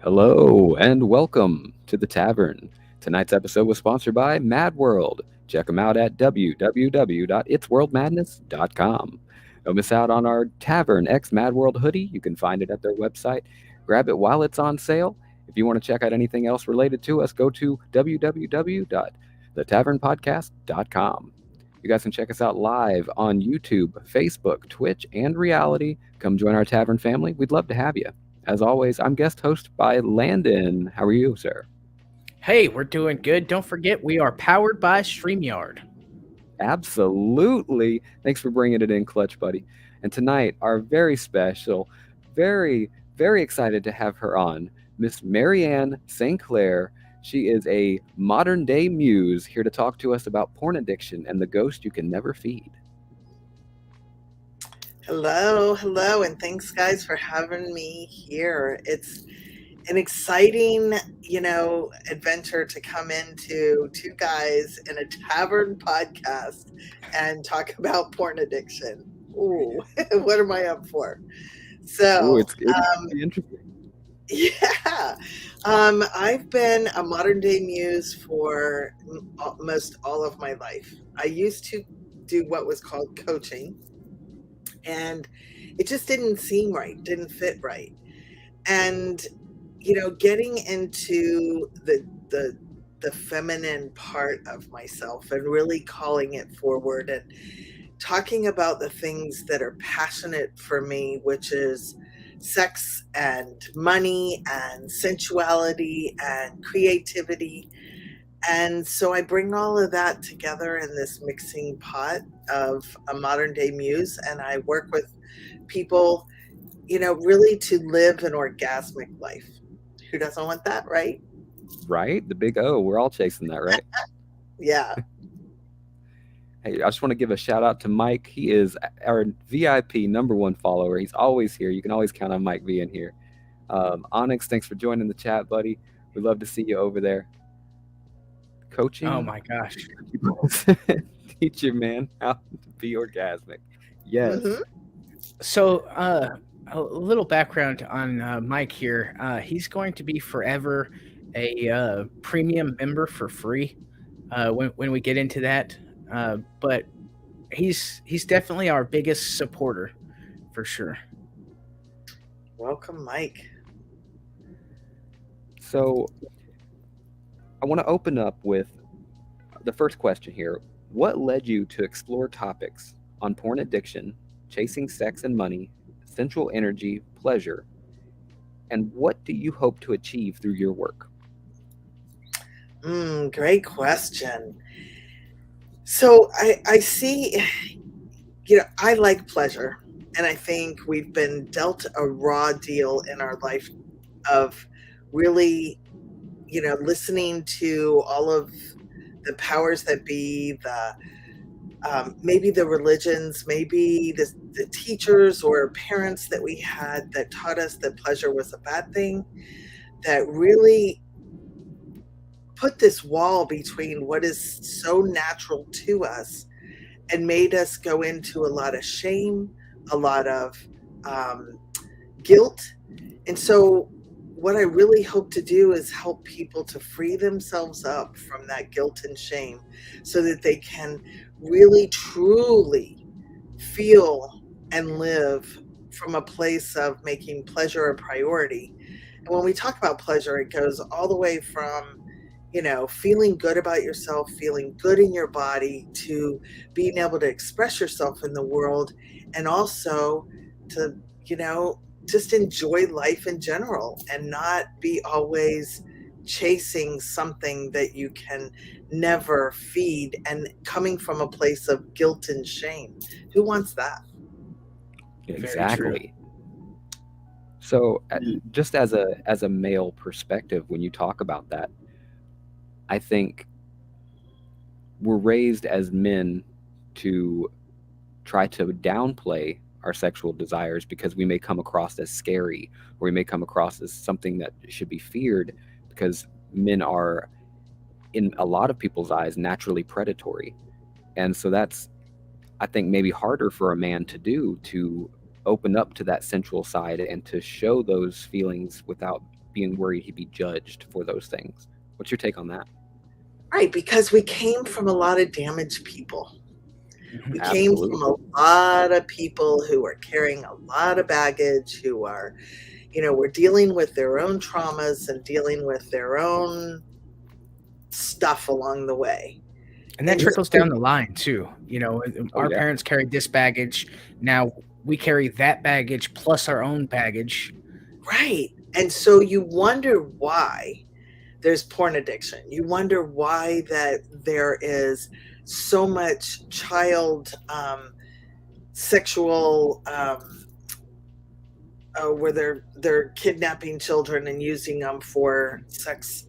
Hello and welcome to the tavern. Tonight's episode was sponsored by Mad World. Check them out at www.itsworldmadness.com. Don't miss out on our Tavern X Mad World hoodie. You can find it at their website. Grab it while it's on sale. If you want to check out anything else related to us, go to www.thetavernpodcast.com. You guys can check us out live on YouTube, Facebook, Twitch, and Reality. Come join our tavern family. We'd love to have you. As always, I'm guest host by Landon. How are you, sir? Hey, we're doing good. Don't forget, we are powered by StreamYard. Absolutely. Thanks for bringing it in, Clutch Buddy. And tonight, our very special, very excited to have her on, Miss Marianne St. Clair. She is a modern day muse here to talk to us about porn addiction and the ghost you can never feed. Hello, and thanks guys for having me here. It's an exciting, adventure to come into two guys in a tavern podcast and talk about porn addiction. Ooh, what am I up for? Ooh, So, it's really interesting. yeah, I've been a modern day muse for almost all of my life. I used to do what was called coaching, and it just didn't seem right, didn't fit right. And getting into the feminine part of myself and really calling it forward and talking about the things that are passionate for me, which is sex and money and sensuality and creativity. And so I bring all of that together in this mixing pot of a modern day muse, and I work with people, really to live an orgasmic life. Who doesn't want that, right? Right? The big O. We're all chasing that, right? Yeah. Hey, I just want to give a shout out to Mike. He is our VIP number one follower. He's always here. You can always count on Mike being here. Onyx, thanks for joining the chat, buddy. We'd love to see you over there. Oh Coaching my gosh. people, teach your man how to be orgasmic. Yes. Hmm. So, a little background on Mike here. He's going to be forever a premium member for free when we get into that. But he's definitely our biggest supporter for sure. Welcome, Mike. So I want to open up with the first question here. What led you to explore topics on porn addiction, chasing sex and money, sensual energy, pleasure, and what do you hope to achieve through your work? Great question. So I see, I like pleasure, and I think we've been dealt a raw deal in our life of really, listening to all of the powers that be, the maybe the religions, maybe the teachers or parents that we had that taught us that pleasure was a bad thing, that really put this wall between what is so natural to us and made us go into a lot of shame, a lot of um, guilt. And so, what I really hope to do is help people to free themselves up from that guilt and shame so that they can really, truly feel and live from a place of making pleasure a priority. And when we talk about pleasure, it goes all the way from, feeling good about yourself, feeling good in your body, to being able to express yourself in the world, and also to, just enjoy life in general and not be always chasing something that you can never feed and coming from a place of guilt and shame. Who wants that? Very true. Exactly. So, just as a male perspective, when you talk about that, I think we're raised as men to try to downplay our sexual desires because we may come across as scary or we may come across as something that should be feared because men are, in a lot of people's eyes, naturally predatory. And so that's, I think, maybe harder for a man to do, to open up to that sensual side and to show those feelings without being worried he'd be judged for those things. What's your take on that? Right, because we came from a lot of damaged people. We came from Absolutely. a lot of people who are carrying a lot of baggage, who are, were dealing with their own traumas and dealing with their own stuff along the way. And that And trickles down the line too. Oh, Our yeah. parents carried this baggage. Now we carry that baggage plus our own baggage. right. And so you wonder why there's porn addiction. You wonder why that there is so much child sexual where they're kidnapping children and using them for sex.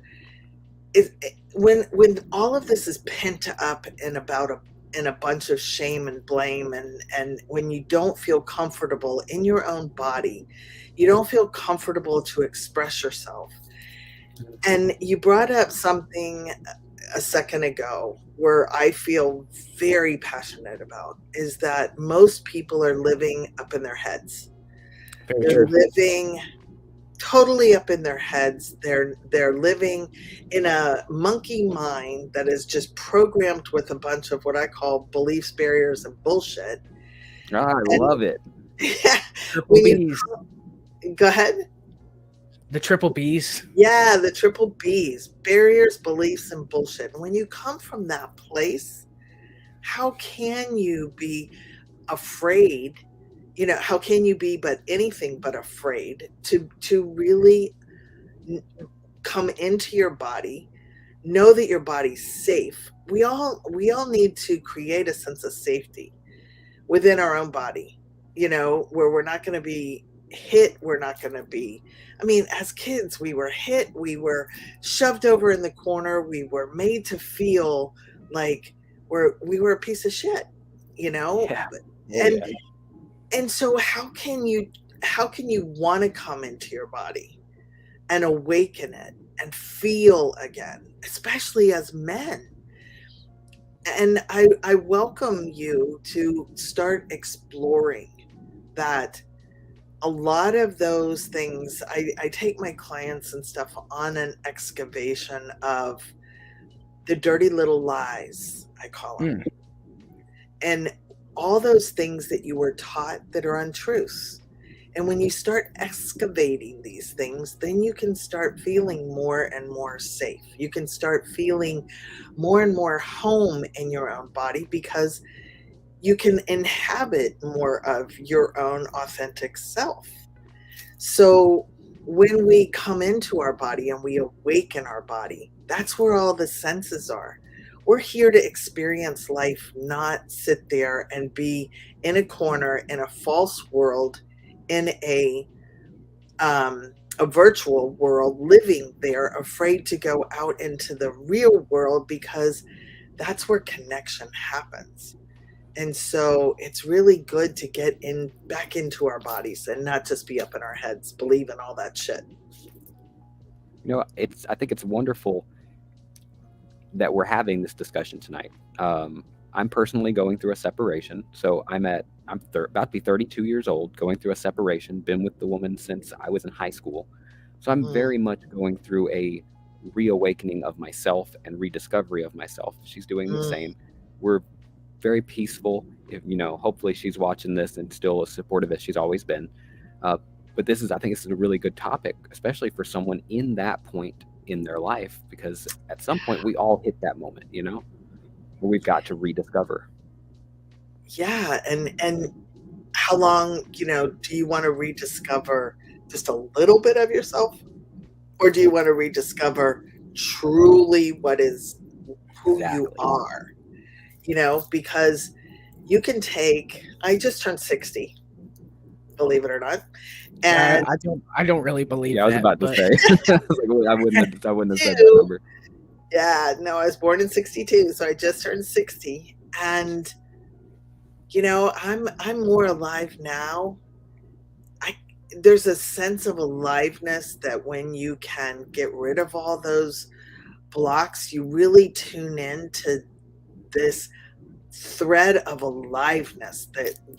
When all of this is pent up in a bunch of shame and blame, and when you don't feel comfortable in your own body, you don't feel comfortable to express yourself. And you brought up something a second ago where I feel very passionate about, is that most people are living up in their heads. Very They're true. living totally up in their heads. They're living in a monkey mind that is just programmed with a bunch of what I call beliefs, barriers, and bullshit. I And love it. Triple when you B's. go ahead. The triple B's. Yeah, the triple B's, barriers, beliefs, and bullshit. And when you come from that place, how can you be afraid? How can you be but anything but afraid to really come into your body, know that your body's safe. We all need to create a sense of safety within our own body, where we're not going to be hit. We're not going to be, as kids, we were hit, we were shoved over in the corner, we were made to feel like we were a piece of shit, Yeah. and and so how can you want to come into your body and awaken it and feel again, especially as men? And I welcome you to start exploring that. A lot of those things, I take my clients and stuff on an excavation of the dirty little lies, I call them. And all those things that you were taught that are untruths. And when you start excavating these things, then you can start feeling more and more safe. You can start feeling more and more home in your own body, because you can inhabit more of your own authentic self. So when we come into our body and we awaken our body, that's where all the senses are. We're here to experience life, not sit there and be in a corner in a false world, in a virtual world, living there, afraid to go out into the real world, because that's where connection happens. And so it's really good to get back into our bodies and not just be up in our heads, believing all that shit. I think it's wonderful that we're having this discussion tonight. I'm personally going through a separation. So I'm about to be 32 years old, going through a separation, been with the woman since I was in high school. So I'm very much going through a reawakening of myself and rediscovery of myself. She's doing the same. We're very peaceful. Hopefully she's watching this and still as supportive as she's always been. But I think this is a really good topic, especially for someone in that point in their life, because at some point we all hit that moment, where we've got to rediscover. Yeah. And how long, do you want to rediscover just a little bit of yourself? Or do you want to rediscover truly what is who you are? Because you can I just turned 60, believe it or not. And I don't really believe that. I was about to say. I wouldn't have said that number. Yeah, no, I was born in 62, so I just turned 60. And I'm more alive now. There's a sense of aliveness that when you can get rid of all those blocks, you really tune in to this thread of aliveness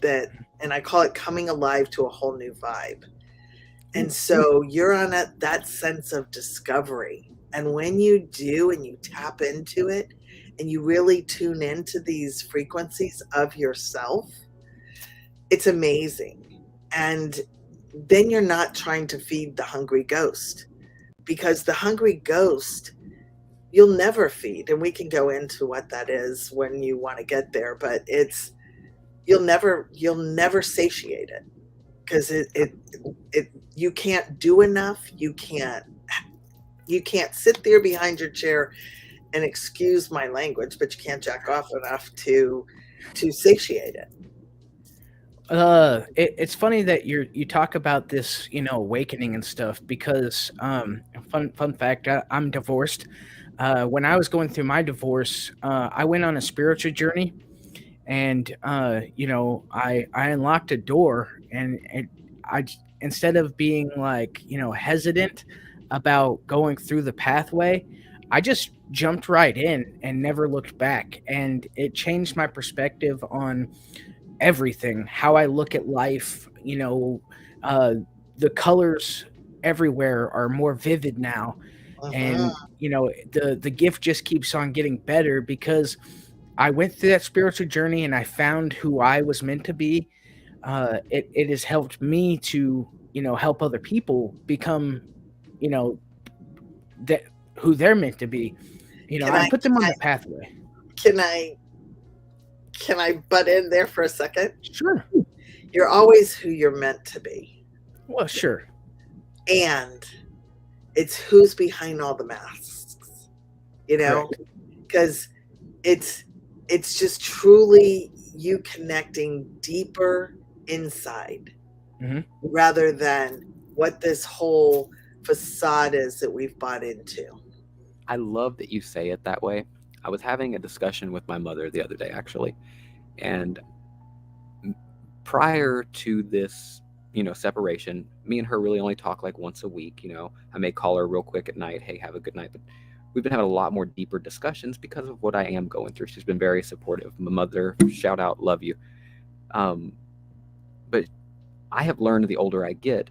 that and I call it coming alive to a whole new vibe. And so you're on that sense of discovery. And when you do and you tap into it and you really tune into these frequencies of yourself, it's amazing. And then you're not trying to feed the hungry ghost, because the hungry ghost you'll never feed. And we can go into what that is when you want to get there, but it's you'll never satiate it, because it you can't do enough. You can't sit there behind your chair and, excuse my language, but you can't jack off enough to satiate it. It's funny that you talk about this, awakening and stuff, because fun fact, I'm divorced. When I was going through my divorce, I went on a spiritual journey, and I unlocked a door, and I, instead of being like, hesitant about going through the pathway, I just jumped right in and never looked back, and it changed my perspective on everything, how I look at life. The colors everywhere are more vivid now, and the gift just keeps on getting better, because I went through that spiritual journey and I found who I was meant to be. It has helped me to help other people become you know that who they're meant to be. I put them on the pathway. Can I butt in there for a second? Sure. You're always who you're meant to be. Well, sure. And it's who's behind all the masks, because it's just truly you connecting deeper inside, rather than what this whole facade is that we've bought into. I love that you say it that way. I was having a discussion with my mother the other day, actually, and prior to this, separation, me and her really only talk like once a week. I may call her real quick at night, hey, have a good night, but we've been having a lot more deeper discussions because of what I am going through. She's been very supportive. My mother, shout out, love you. But I have learned the older I get,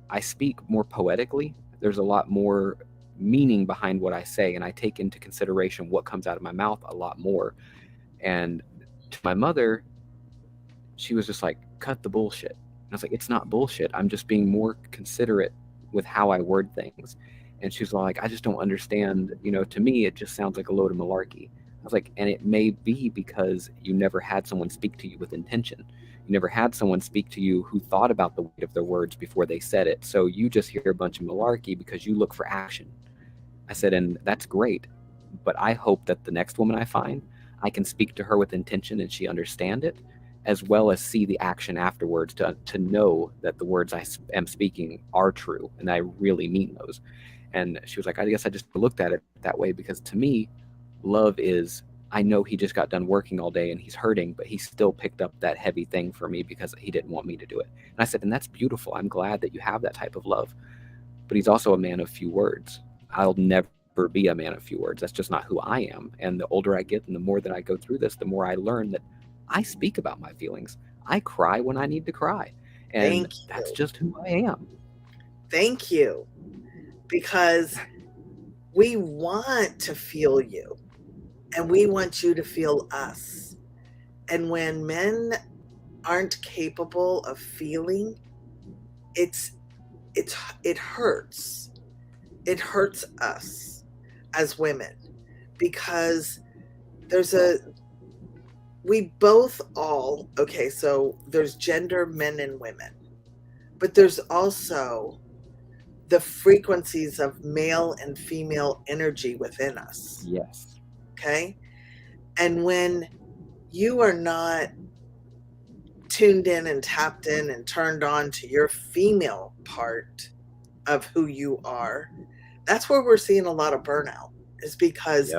I speak more poetically. There's a lot more meaning behind what I say, and I take into consideration what comes out of my mouth a lot more. And to my mother, she was just like, cut the bullshit. And I was like, it's not bullshit. I'm just being more considerate with how I word things. And she's like, I just don't understand. To me, it just sounds like a load of malarkey. I was like, and it may be because you never had someone speak to you with intention. You never had someone speak to you who thought about the weight of their words before they said it. So you just hear a bunch of malarkey because you look for action. I said, and that's great. But I hope that the next woman I find, I can speak to her with intention and she understand it, as well as see the action afterwards to know that the words I am speaking are true and I really mean those. And she was like, I guess I just looked at it that way, because to me, love is, I know he just got done working all day and he's hurting, but he still picked up that heavy thing for me because he didn't want me to do it. And I said, and that's beautiful. I'm glad that you have that type of love. But he's also a man of few words. I'll never be a man of few words. That's just not who I am. And the older I get and the more that I go through this, the more I learn that I speak about my feelings. I cry when I need to cry. And that's just who I am. Thank you. Because we want to feel you and we want you to feel us. And when men aren't capable of feeling, it hurts. It hurts us as women, because we both all, okay, so there's gender, men and women, but there's also the frequencies of male and female energy within us. Yes. Okay. And when you are not tuned in and tapped in and turned on to your female part of who you are, that's where we're seeing a lot of burnout, is because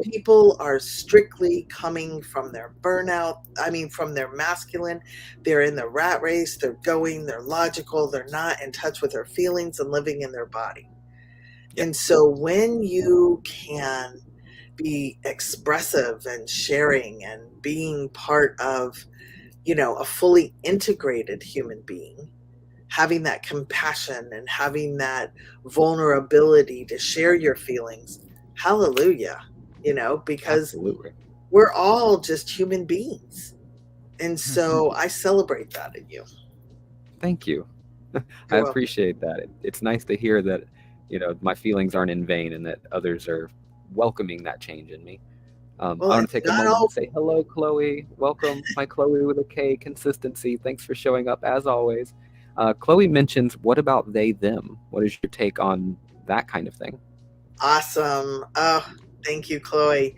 people are strictly coming from their burnout. I mean, from their masculine. They're in the rat race. They're logical. They're not in touch with their feelings and living in their body. And so when you can be expressive and sharing and being part of, a fully integrated human being, having that compassion and having that vulnerability to share your feelings. Hallelujah. Because Absolutely. we're all just human beings. And Mhm. so I celebrate that in you. Thank you. I You're welcome. appreciate that. It's nice to hear that, my feelings aren't in vain and that others are welcoming that change in me. Well, I want it's to take a not moment all. and say hello, Chloe. Welcome, my Chloe with a K, consistency. Thanks for showing up as always. Chloe mentions, what about they, them? What is your take on that kind of thing? Awesome. Oh, thank you, Chloe.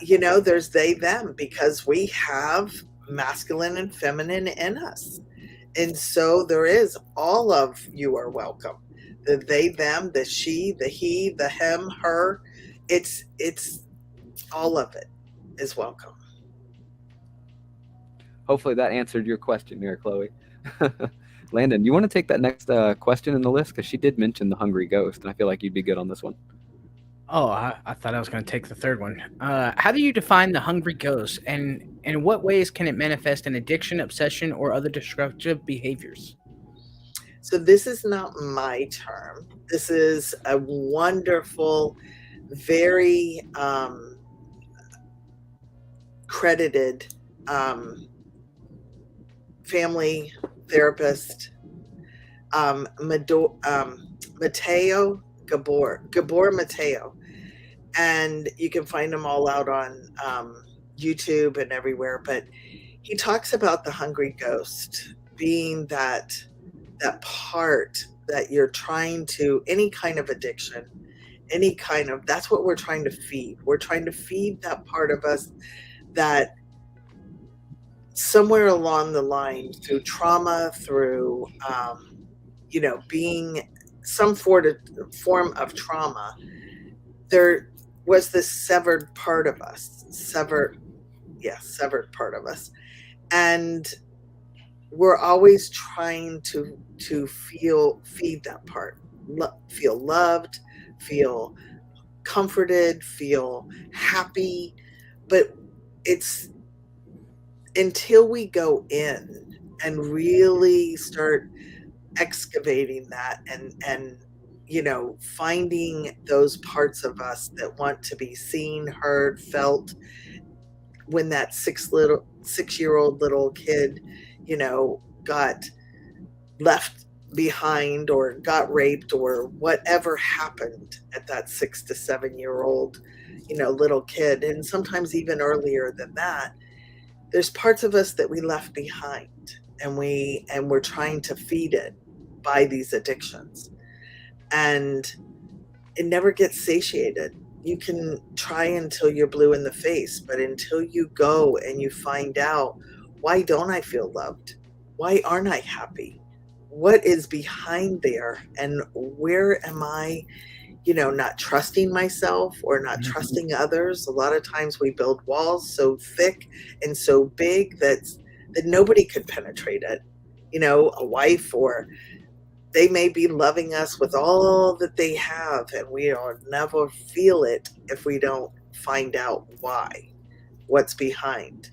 There's they, them, because we have masculine and feminine in us. And so there is, all of you are welcome. The they, them, the she, the he, the him, her. It's all of it is welcome. Hopefully that answered your question there, Chloe. Landon, you want to take that next question in the list? Because she did mention the hungry ghost, and I feel like you'd be good on this one. Oh, I thought I was going to take the third one. How do you define the hungry ghost, and in what ways can it manifest in addiction, obsession, or other destructive behaviors? So this is not my term. This is a wonderful, very credited family therapist, Mateo Gabor Mateo, and you can find them all out on YouTube and everywhere. But he talks about the hungry ghost being that part that you're trying to, any kind of addiction, any kind of, that's what we're trying to feed. We're trying to feed that part of us that somewhere along the line, through trauma, through being some form of trauma, there was this severed part of us, severed part of us, and we're always trying to feed that part, feel loved, feel comforted, feel happy. But it's until we go in and really start excavating that, and finding those parts of us that want to be seen, heard, felt. When that 6-year-old little kid got left behind or got raped or whatever happened at that 6 to 7-year-old little kid, and sometimes even earlier than that, there's parts of us that we left behind, and we're trying to feed it by these addictions, and it never gets satiated. You can try until you're blue in the face, but until you go and you find out, why don't I feel loved? Why aren't I happy? What is behind there? And where am I, not trusting myself or not trusting others? A lot of times we build walls so thick and so big that nobody could penetrate it. A wife, or they may be loving us with all that they have, and we'll never feel it if we don't find out what's behind.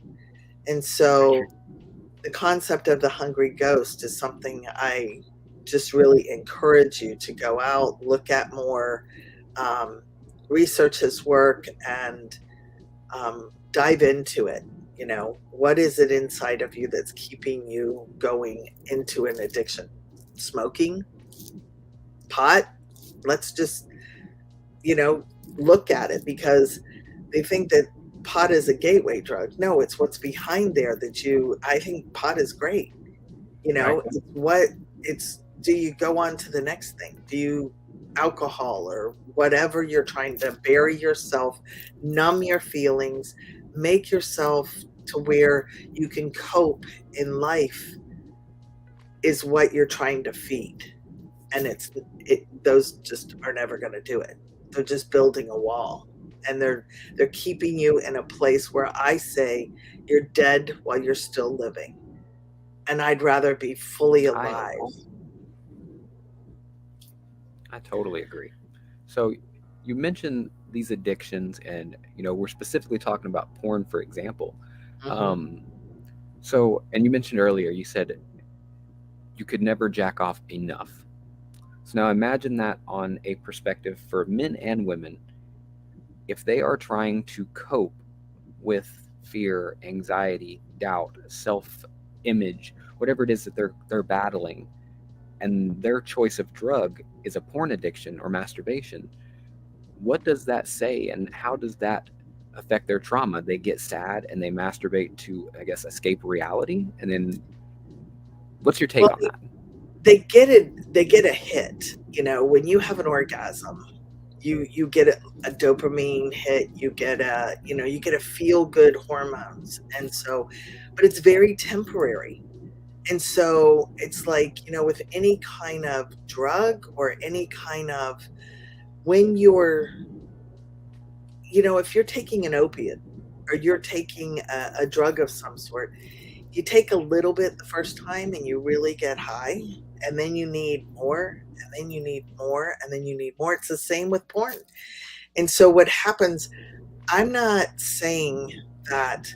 And so the concept of the hungry ghost is something I just really encourage you to go out, look at more, research his work, and dive into it. What is it inside of you that's keeping you going into an addiction? Smoking, pot? Let's just, look at it, because they think that pot is a gateway drug. No, it's what's behind there I think pot is great. Right. Do you go on to the next thing? Do you alcohol or whatever you're trying to bury yourself, numb your feelings, make yourself to where you can cope in life, is what you're trying to feed. And those just are never going to do it. They're just building a wall, and they're keeping you in a place where I say you're dead while you're still living, and I'd rather be fully alive. I totally agree. So you mentioned these addictions, and we're specifically talking about porn, for example. Mm-hmm. So, and you mentioned earlier, you said you could never jack off enough. So now imagine that on a perspective for men and women. If they are trying to cope with fear, anxiety, doubt, self image, whatever it is that they're battling, and their choice of drug is a porn addiction or masturbation, what does that say and how does that affect their trauma? They get sad and they masturbate to, I guess, escape reality. And then what's your take Well, on that? they get it. They get a hit. When you have an orgasm, you get a dopamine hit. You get a feel good hormones, and so, but it's very temporary. And so it's like, with any kind of drug or any kind of, when you're, if you're taking an opiate or you're taking a drug of some sort, you take a little bit the first time and you really get high, and then you need more, and then you need more, and then you need more. It's the same with porn. And so what happens, I'm not saying that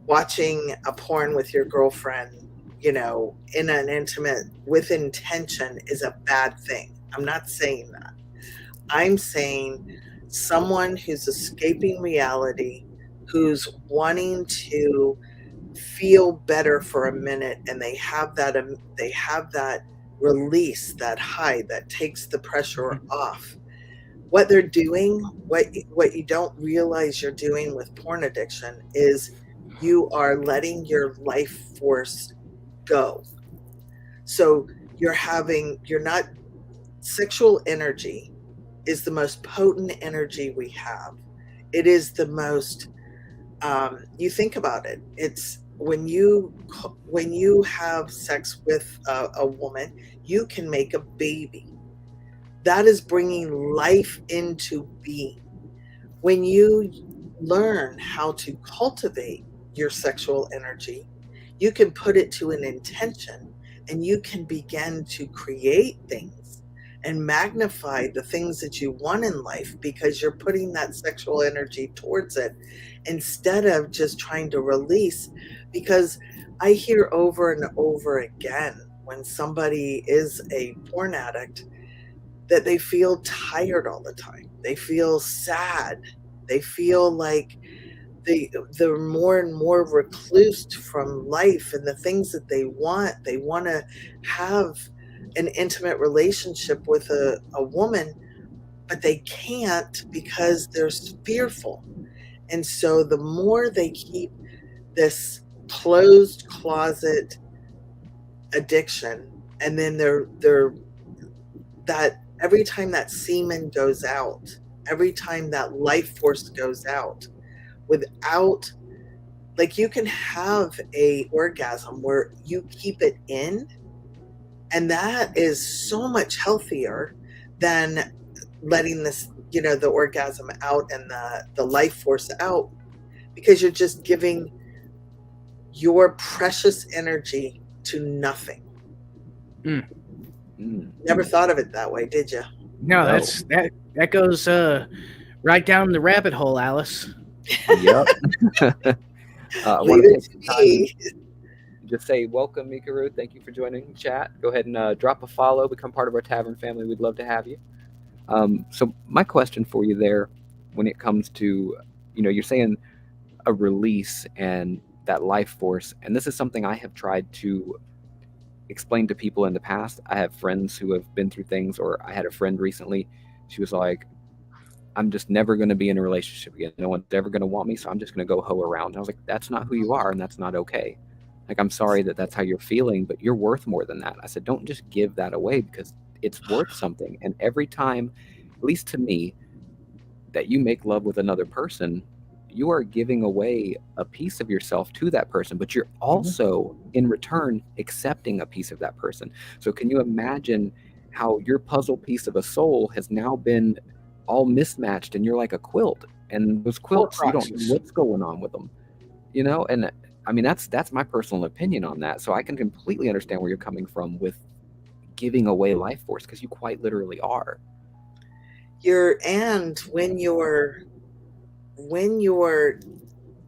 watching a porn with your girlfriend, in an intimate with intention is a bad thing. I'm not saying that. I'm saying someone who's escaping reality, who's wanting to feel better for a minute, and they have that release, that high that takes the pressure off. What they're doing, what you don't realize you're doing with porn addiction, is you are letting your life force go. So you're not, sexual energy is the most potent energy we have. It is the most, you think about it, it's when you have sex with a woman, you can make a baby. That is bringing life into being. When you learn how to cultivate your sexual energy, you can put it to an intention, and you can begin to create things and magnify the things that you want in life, because you're putting that sexual energy towards it instead of just trying to release. Because I hear over and over again, when somebody is a porn addict, that they feel tired all the time. They feel sad. They feel like they're more and more reclused from life and the things that they want. They want to have an intimate relationship with a woman, but they can't because they're fearful. And so the more they keep this closed closet addiction, and then they're that every time that semen goes out, every time that life force goes out, without, like, you can have a orgasm where you keep it in, and that is so much healthier than letting this, the orgasm out and the life force out, because you're just giving your precious energy to nothing. Never thought of it that way, did you? No, that goes right down the rabbit hole, Alice. Yep. I want to take some time and just say welcome, Mikaru. Thank you for joining the chat. Go ahead and drop a follow, become part of our tavern family. We'd love to have you. So my question for you there, when it comes to, you're saying a release and that life force, and this is something I have tried to explain to people in the past. I have friends who have been through things, or I had a friend recently. She was like, I'm just never going to be in a relationship again. No one's ever going to want me, so I'm just going to go hoe around. And I was like, that's not who you are, and that's not okay. Like, I'm sorry that that's how you're feeling, but you're worth more than that. I said, don't just give that away, because it's worth something. And every time, at least to me, that you make love with another person, you are giving away a piece of yourself to that person, but you're also in return accepting a piece of that person. So can you imagine how your puzzle piece of a soul has now been all mismatched, and you're like a quilt, and those quilts, you don't know what's going on with them, and I mean, that's my personal opinion on that. So I can completely understand where you're coming from with giving away life force, because you quite literally are. And when you're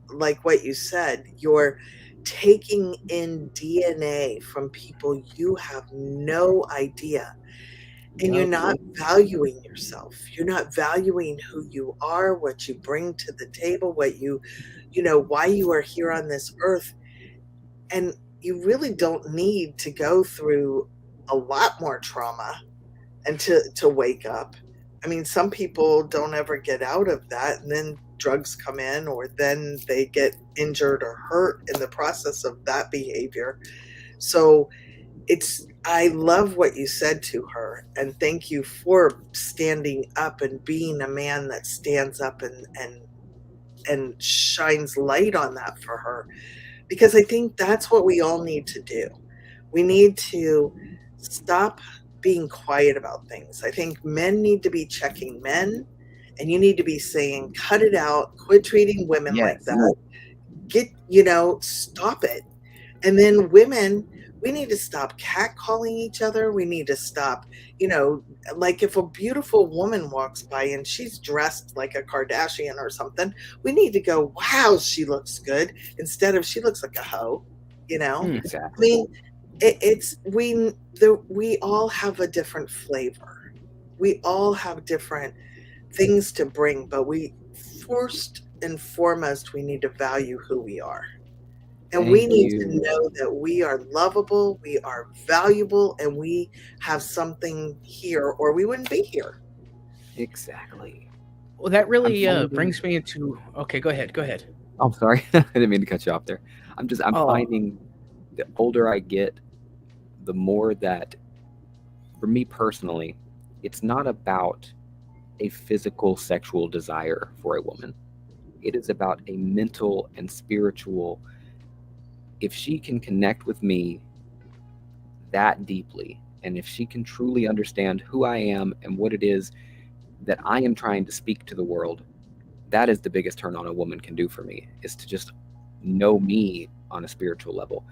like what you said, you're taking in DNA from people you have no idea, and you're Yep. not valuing yourself. You're not valuing who you are, what you bring to the table, what you know, why you are here on this earth. And you really don't need to go through a lot more trauma and to wake up. I mean, some people don't ever get out of that, and then drugs come in, or then they get injured or hurt in the process of that behavior. So I love what you said to her, and thank you for standing up and being a man that stands up and shines light on that for her, because I think that's what we all need to do. We need to stop being quiet about things. I think men need to be checking men, and you need to be saying, cut it out, quit treating women like Yes. that. Stop it. And then women, we need to stop catcalling each other. We need to stop, like if a beautiful woman walks by and she's dressed like a Kardashian or something, we need to go, wow, she looks good, instead of she looks like a hoe, I Exactly. mean, we all have a different flavor. We all have different things to bring, but we first and foremost, we need to value who we are. And we Thank need to you. know that we are lovable, we are valuable, and we have something here, or we wouldn't be here. Exactly. Well, that I'm really finding. brings me into. Okay, go ahead. Go ahead. I'm sorry. I didn't mean to cut you off there. I'm Oh, finding the older I get, the more that, for me personally, it's not about a physical sexual desire for a woman. It is about a mental and spiritual. If she can connect with me that deeply, and if she can truly understand who I am and what it is that I am trying to speak to the world, that is the biggest turn on a woman can do for me, is to just know me on a spiritual level.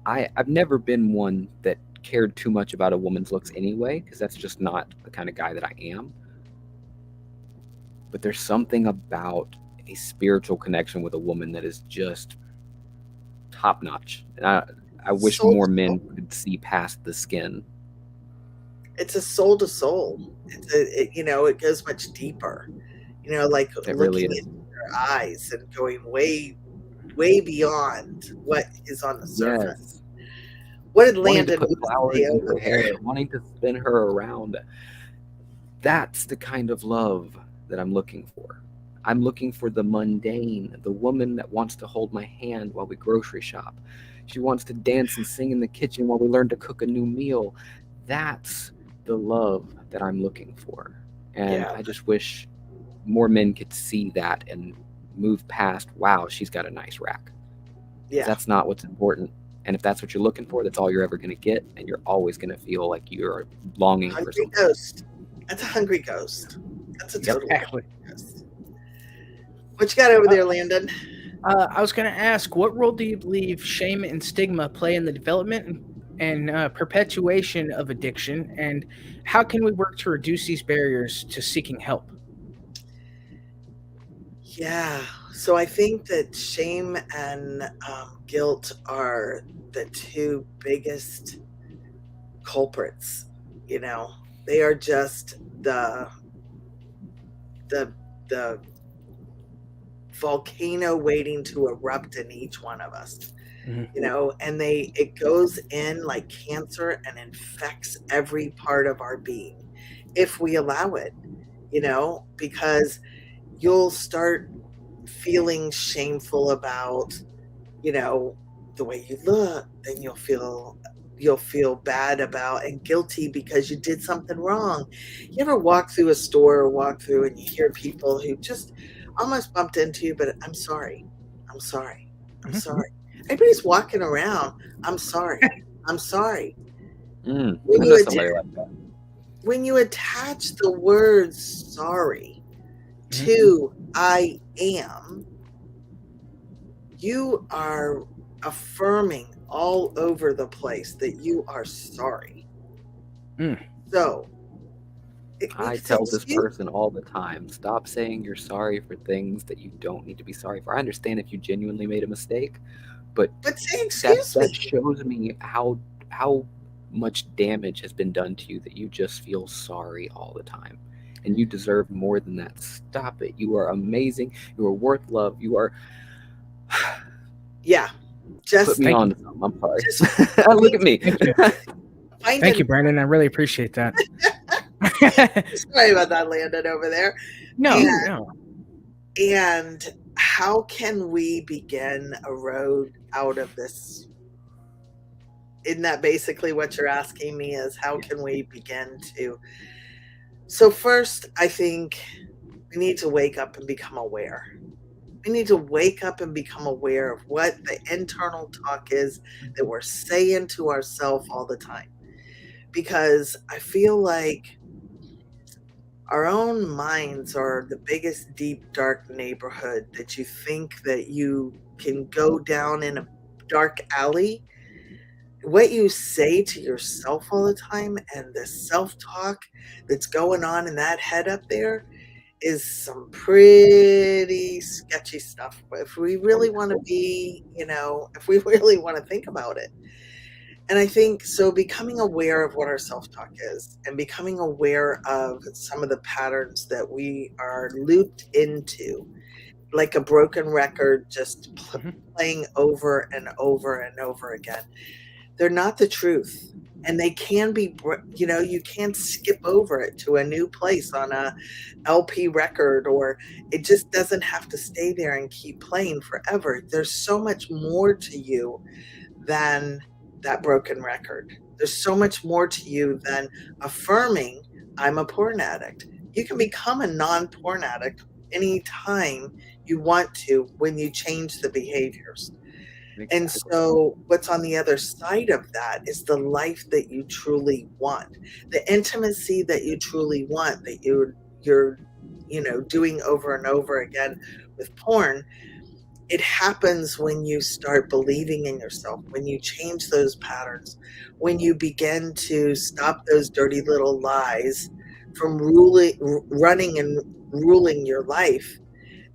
I've never been one that cared too much about a woman's looks anyway, because that's just not the kind of guy that I am. But there's something about a spiritual connection with a woman that is just top notch. And I wish Soul more to men soul. could see past the skin. It's a soul to soul. It goes much deeper. Like It really looking is. into their eyes and going way, way beyond what is on the surface. Yes. What did Wanting to Landon put want to flowers say in over her there? hair, wanting to spin her around. That's the kind of love that I'm looking for. I'm looking for the mundane, the woman that wants to hold my hand while we grocery shop. She wants to dance and sing in the kitchen while we learn to cook a new meal. That's the love that I'm looking for. And Yeah, I just wish more men could see that and move past, wow, she's got a nice rack. Because yeah. that's not what's important. And if that's what you're looking for, that's all you're ever going to get. And you're always going to feel like you're longing for Hungry something. ghost. That's a hungry ghost. That's a Yep. totally exactly. hungry ghost. What you got over there, Landon? I was going to ask, what role do you believe shame and stigma play in the development and perpetuation of addiction, and how can we work to reduce these barriers to seeking help? Yeah. So I think that shame and guilt are the two biggest culprits. They are just the the volcano waiting to erupt in each one of us. And it goes in like cancer and infects every part of our being if we allow it. Because you'll start feeling shameful about, you know, the way you look, then you'll feel bad about and guilty because you did something wrong. You ever walk through a store or walk through and you hear people who just almost bumped into you, but I'm sorry. I'm sorry. I'm Mhm. sorry. Everybody's walking around. I'm sorry. I'm sorry. When I know you somebody like that. when you attach the word sorry Mhm. to I am, you are affirming all over the place that you are sorry. Mm. So I it's tell this excuse. person all the time, stop saying you're sorry for things that you don't need to be sorry for. I understand if you genuinely made a mistake, But say, that excuse that me. shows me how much damage has been done to you that you just feel sorry all the time. And you deserve more than that. Stop it. You are amazing. You are worth love. You are Yeah. put Just me Thank on you. to something. I'm sorry. just Look at me. Thank you. find Thank an you, Brandon. I really appreciate that. sorry about that, Landon, over there. No, And no. and how can we begin a road out of this? Isn't that basically what you're asking me, is how can we begin to? So first, I think we need to wake up and become aware. We need to wake up and become aware of what the internal talk is that we're saying to ourselves all the time. Because I feel like our own minds are the biggest deep dark neighborhood that you think that you can go down in a dark alley. What you say to yourself all the time and the self-talk that's going on in that head up there is some pretty sketchy stuff. If we really want to be, if we really want to think about it. And I think so, becoming aware of what our self talk is and becoming aware of some of the patterns that we are looped into, like a broken record, just playing over and over and over again. They're not the truth. And they can be, you can't skip over it to a new place on a LP record, or it just doesn't have to stay there and keep playing forever. There's so much more to you than that broken record. There's so much more to you than affirming, I'm a porn addict. You can become a non-porn addict anytime you want to when you change the behaviors. And Exactly. so what's on the other side of that is the life that you truly want, the intimacy that you truly want, that you're doing over and over again with porn. It happens when you start believing in yourself, when you change those patterns, when you begin to stop those dirty little lies from running and ruling your life,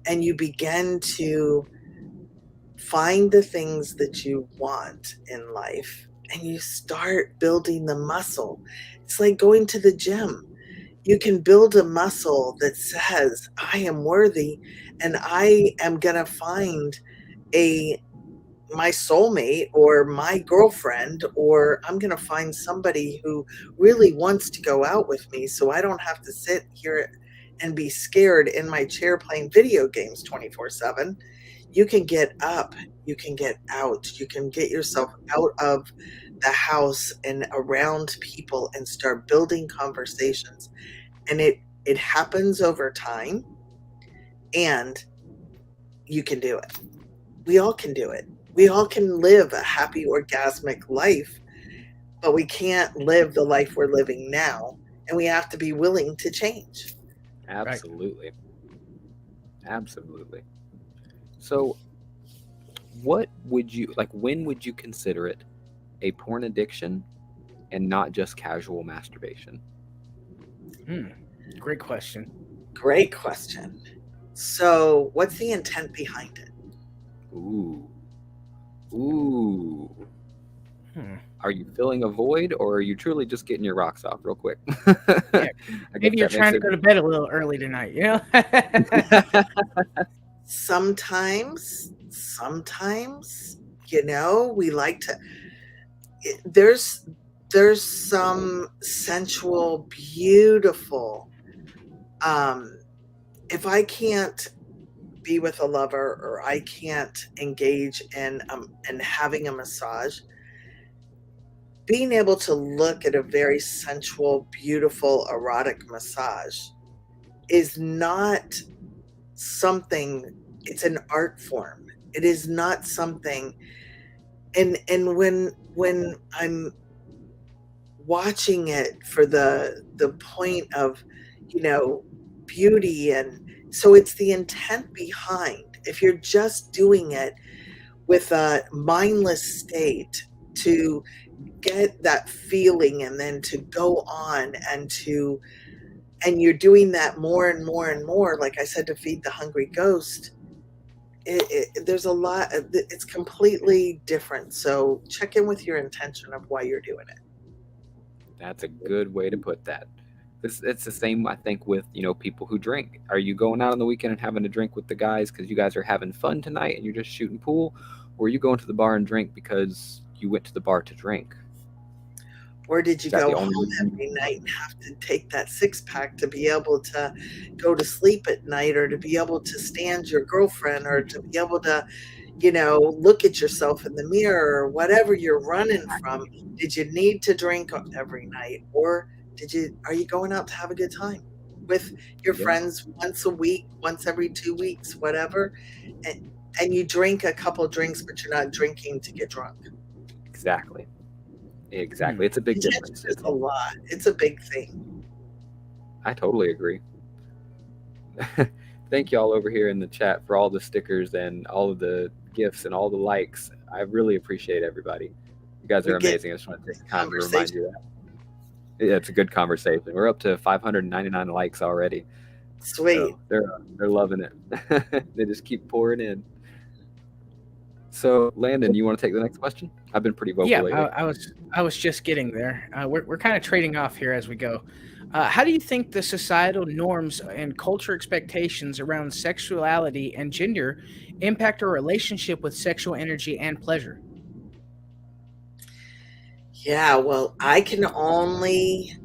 and you begin to find the things that you want in life, and you start building the muscle. It's like going to the gym. You can build a muscle that says, I am worthy, and I am going to find my soulmate or my girlfriend, or I'm going to find somebody who really wants to go out with me, so I don't have to sit here and be scared in my chair playing video games 24/7. You can get up, you can get out, you can get yourself out of the house and around people and start building conversations. And it happens over time, and you can do it. We all can do it. We all can live a happy, orgasmic life, but we can't live the life we're living now, and we have to be willing to change. Absolutely. Absolutely. So, what would you like? When would you consider it a porn addiction and not just casual masturbation? Great question. Great question. So, what's the intent behind it? Ooh. Ooh. Hmm. Are you filling a void, or are you truly just getting your rocks off real quick? Yeah. I guess Maybe you're that makes trying to go to bed a little early tonight, it. Sometimes, we like to. There's some sensual, beautiful. If I can't be with a lover, or I can't engage in having a massage, being able to look at a very sensual, beautiful, erotic massage is not something. It's an art form. It is not something. And when I'm watching it for the point of, beauty, and so it's the intent behind. If you're just doing it with a mindless state to get that feeling, and then to go on and you're doing that more and more and more, like I said, to feed the hungry ghost, there's a lot. It's completely different. So check in with your intention of why you're doing it. That's a good way to put that. It's the same, I think, with people who drink. Are you going out on the weekend and having a drink with the guys because you guys are having fun tonight and you're just shooting pool, or are you going to the bar and drink because you went to the bar to drink? Or did you Is that the go only home reason? every night and have to take that six pack to be able to go to sleep at night, or to be able to stand your girlfriend, or to be able to, look at yourself in the mirror, or whatever you're running from? Did you need to drink every night, or are you going out to have a good time with your Yeah, friends once a week, once every 2 weeks, whatever, and, and you drink a couple drinks, but you're not drinking to get drunk? exactly. Hmm. Exactly. It's a big Intention difference. is a lot. It's a big thing. I totally agree. Thank y'all over here in the chat for all the stickers and all of the gifts and all the likes. I really appreciate everybody. You guys We are get amazing. I just want to take the time to remind conversation. you that. Yeah, it's a good conversation. We're up to 599 likes already, Sweet. so they're loving it. They just keep pouring in. So, Landon, you want to take the next question? I've been pretty vocal Yeah, lately. I was just getting there. We're kind of trading off here as we go. How do you think the societal norms and culture expectations around sexuality and gender impact our relationship with sexual energy and pleasure? Yeah, well, I can only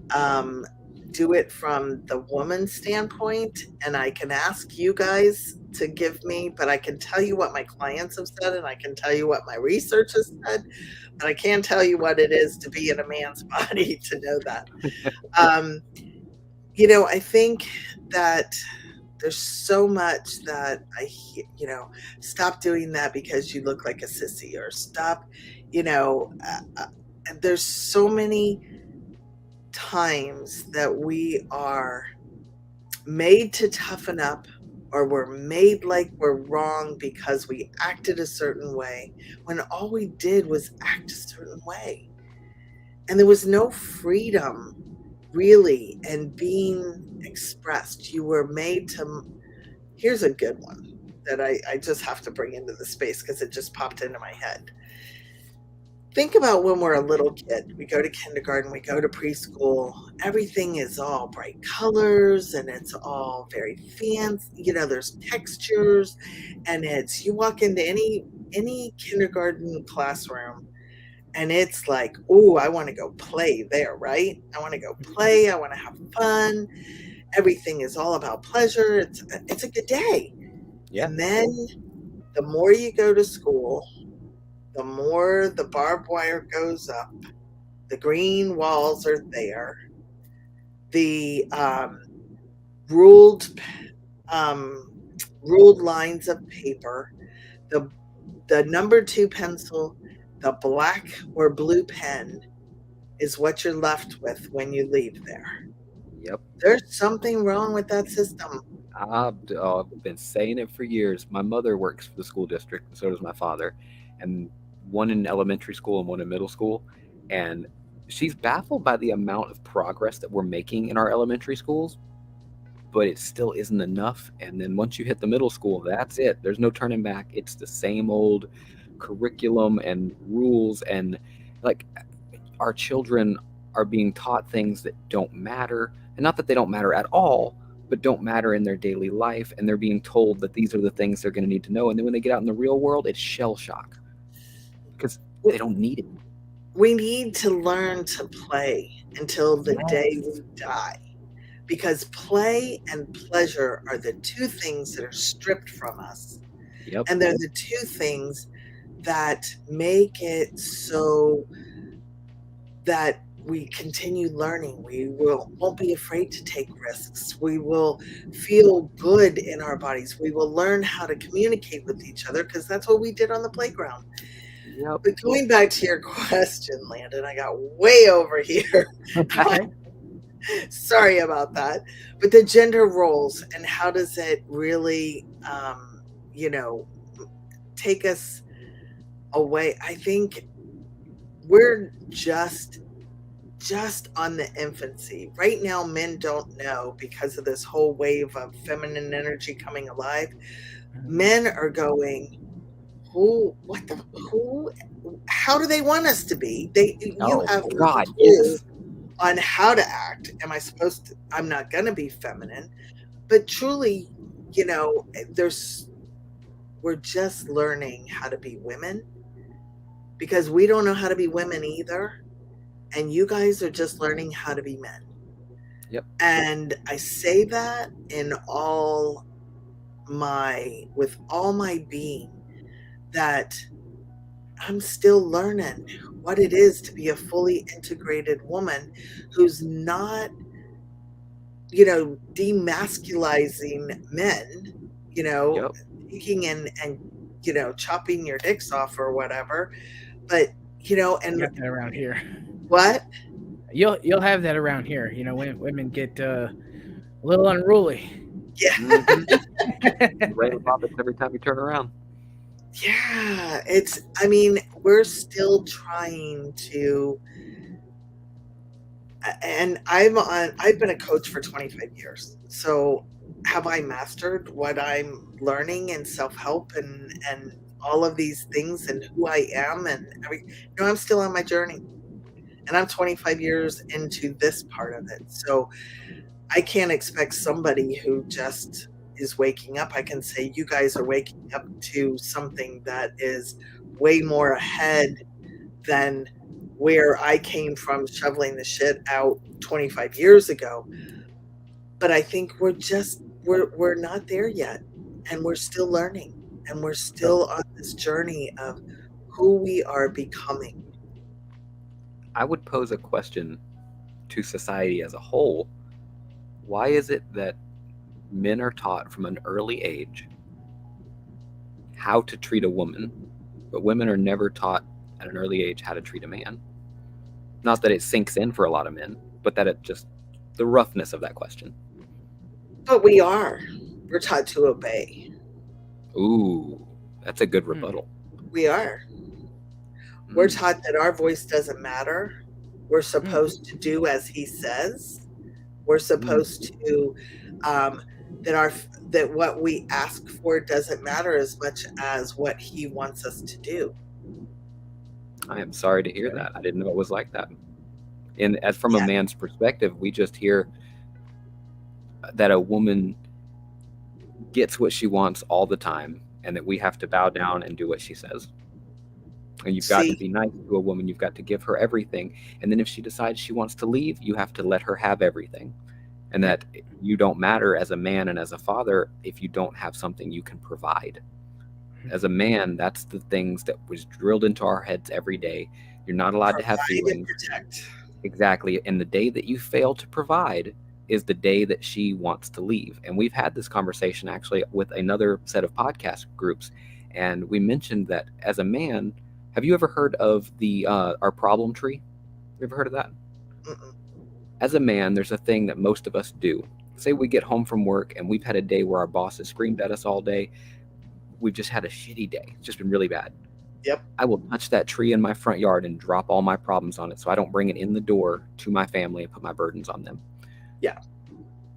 do it from the woman's standpoint, and I can ask you guys to give me, but I can tell you what my clients have said, and I can tell you what my research has said, but I can't tell you what it is to be in a man's body to know that. Um, I think that there's so much that stop doing that because you look like a sissy, or stop, you know, there's so many times that we are made to toughen up, or we're made like we're wrong because we acted a certain way, when all we did was act a certain way. And there was no freedom really in being expressed. You were made to. Here's a good one that I just have to bring into the space because it just popped into my head. Think about when we're a little kid. We go to kindergarten, we go to preschool. Everything is all bright colors and it's all very fancy. There's textures, and you walk into any kindergarten classroom, and it's like, oh, I want to go play there, right? I want to go play. I want to have fun. Everything is all about pleasure. It's a good day. Yeah. And then the more you go to school, the more the barbed wire goes up, the green walls are there, the ruled um, ruled lines of paper, the number two pencil, the black or blue pen is what you're left with when you leave there. Yep. There's something wrong with that system. I've been saying it for years. My mother works for the school district, and so does my father, and one in elementary school and one in middle school. And she's baffled by the amount of progress that we're making in our elementary schools, but it still isn't enough. And then once you hit the middle school, that's it. There's no turning back. It's the same old curriculum and rules, and like our children are being taught things that don't matter, and not that they don't matter at all, but don't matter in their daily life, and they're being told that these are the things they're going to need to know, and then when they get out in the real world, it's shell shock because they don't need it. We need to learn to play until the day Yes. we die, because play and pleasure are the two things that are stripped from us. Yep. And they're the two things that make it so that we continue learning. We won't be afraid to take risks. We will feel good in our bodies. We will learn how to communicate with each other because that's what we did on the playground. Yep. But going back to your question, Landon, I got way over here. Sorry about that. But the gender roles, and how does it really, take us away? I think we're just just on the infancy. Right now, men don't know because of this whole wave of feminine energy coming alive. Men are going, how do they want us to be? You have no God, clue yes. on how to act. Am I supposed to? I'm not going to be feminine, but truly, we're just learning how to be women because we don't know how to be women either. And you guys are just learning how to be men. Yep. And I say that with all my being, that I'm still learning what it is to be a fully integrated woman who's not, demasculizing men, Yep. taking and chopping your dicks off or whatever. But, and Get that around here. what? You'll have that around here. When women get a little unruly. Yeah. Mm-hmm. Right about it every time you turn around. Yeah, we're still trying to, and I've been a coach for 25 years. So have I mastered what I'm learning in self-help and all of these things and who I am and I'm still on my journey. And I'm 25 years into this part of it. So I can't expect somebody who just is waking up. I can say you guys are waking up to something that is way more ahead than where I came from, shoveling the shit out 25 years ago. But I think we're not there yet, and we're still learning, and we're still on this journey of who we are becoming. I would pose a question to society as a whole. Why is it that men are taught from an early age how to treat a woman, but women are never taught at an early age how to treat a man? Not that it sinks in for a lot of men, but that it just, the roughness of that question. But we're taught to obey. Ooh, that's a good rebuttal. We are. We're taught that our voice doesn't matter. We're supposed to do as he says. We're supposed to, that what we ask for doesn't matter as much as what he wants us to do. I am sorry to hear that. I didn't know it was like that. And as from a man's perspective, we just hear that a woman gets what she wants all the time and that we have to bow down and do what she says. And you've got to be nice to a woman. You've got to give her everything. And then if she decides she wants to leave, you have to let her have everything. And that you don't matter as a man and as a father if you don't have something you can provide. As a man, that's the things that was drilled into our heads every day. You're not allowed to have feelings. Protect. Exactly. And the day that you fail to provide is the day that she wants to leave. And we've had this conversation actually with another set of podcast groups. And we mentioned that as a man, have you ever heard of our problem tree? You ever heard of that? Mm-mm. As a man, there's a thing that most of us do. Say we get home from work and we've had a day where our boss has screamed at us all day. We've just had a shitty day. It's just been really bad. Yep. I will touch that tree in my front yard and drop all my problems on it so I don't bring it in the door to my family and put my burdens on them. Yeah.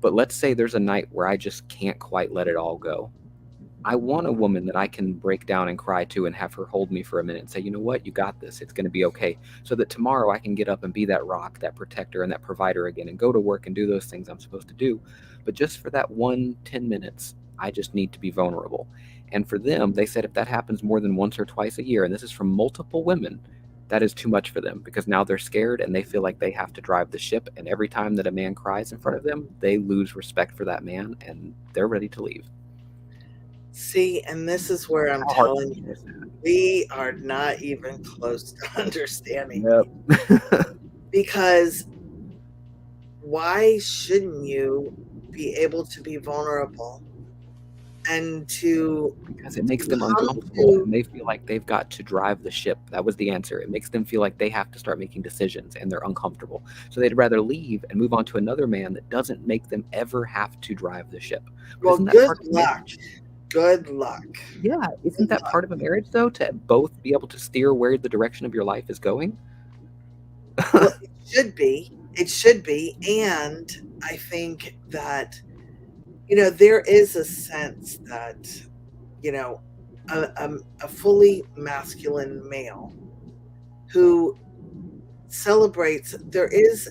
But let's say there's a night where I just can't quite let it all go. I want a woman that I can break down and cry to and have her hold me for a minute and say, you know what, you got this. It's going to be okay. So that tomorrow I can get up and be that rock, that protector, and that provider again and go to work and do those things I'm supposed to do. But just for that 10 minutes, I just need to be vulnerable. And for them, they said if that happens more than once or twice a year, and this is from multiple women, that is too much for them because now they're scared and they feel like they have to drive the ship. And every time that a man cries in front of them, they lose respect for that man and they're ready to leave. See, and this is where I'm telling you, we are not even close to understanding. Yep. Because why shouldn't you be able to be vulnerable and to... Because it makes them uncomfortable and they feel like they've got to drive the ship. That was the answer. It makes them feel like they have to start making decisions and they're uncomfortable. So they'd rather leave and move on to another man that doesn't make them ever have to drive the ship. Well, good luck. Good luck. Yeah, isn't that part of a marriage, though, to both be able to steer where the direction of your life is going? Well, it It should be. And I think that, there is a sense that, a fully masculine male who celebrates, there is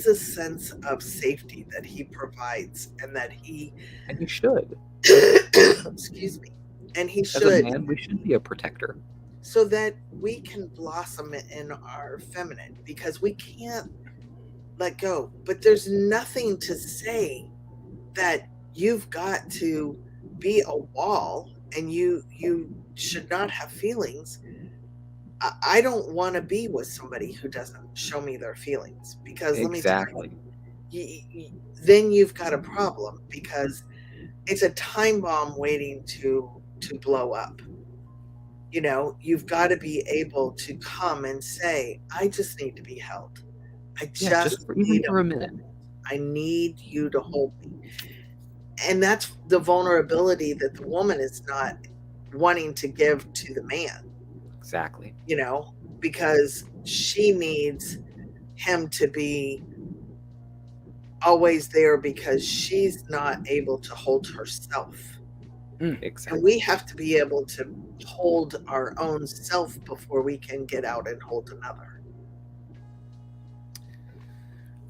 a sense of safety that he provides, and that he And you should. excuse me, and he As a should, man, we should be a protector. so that we can blossom in our feminine, because we can't let go. But there's nothing to say that you've got to be a wall, and you should not have feelings. I don't want to be with somebody who doesn't show me their feelings, because let me tell Exactly. you, then you've got a problem, because it's a time bomb waiting to blow up. You've got to be able to come and say, I just need to be held. I Yeah, just just for, even need for a minute. I need you to hold me. And that's the vulnerability that the woman is not wanting to give to the man, Exactly. because she needs him to be always there, because she's not able to hold herself. Exactly. And we have to be able to hold our own self before we can get out and hold another.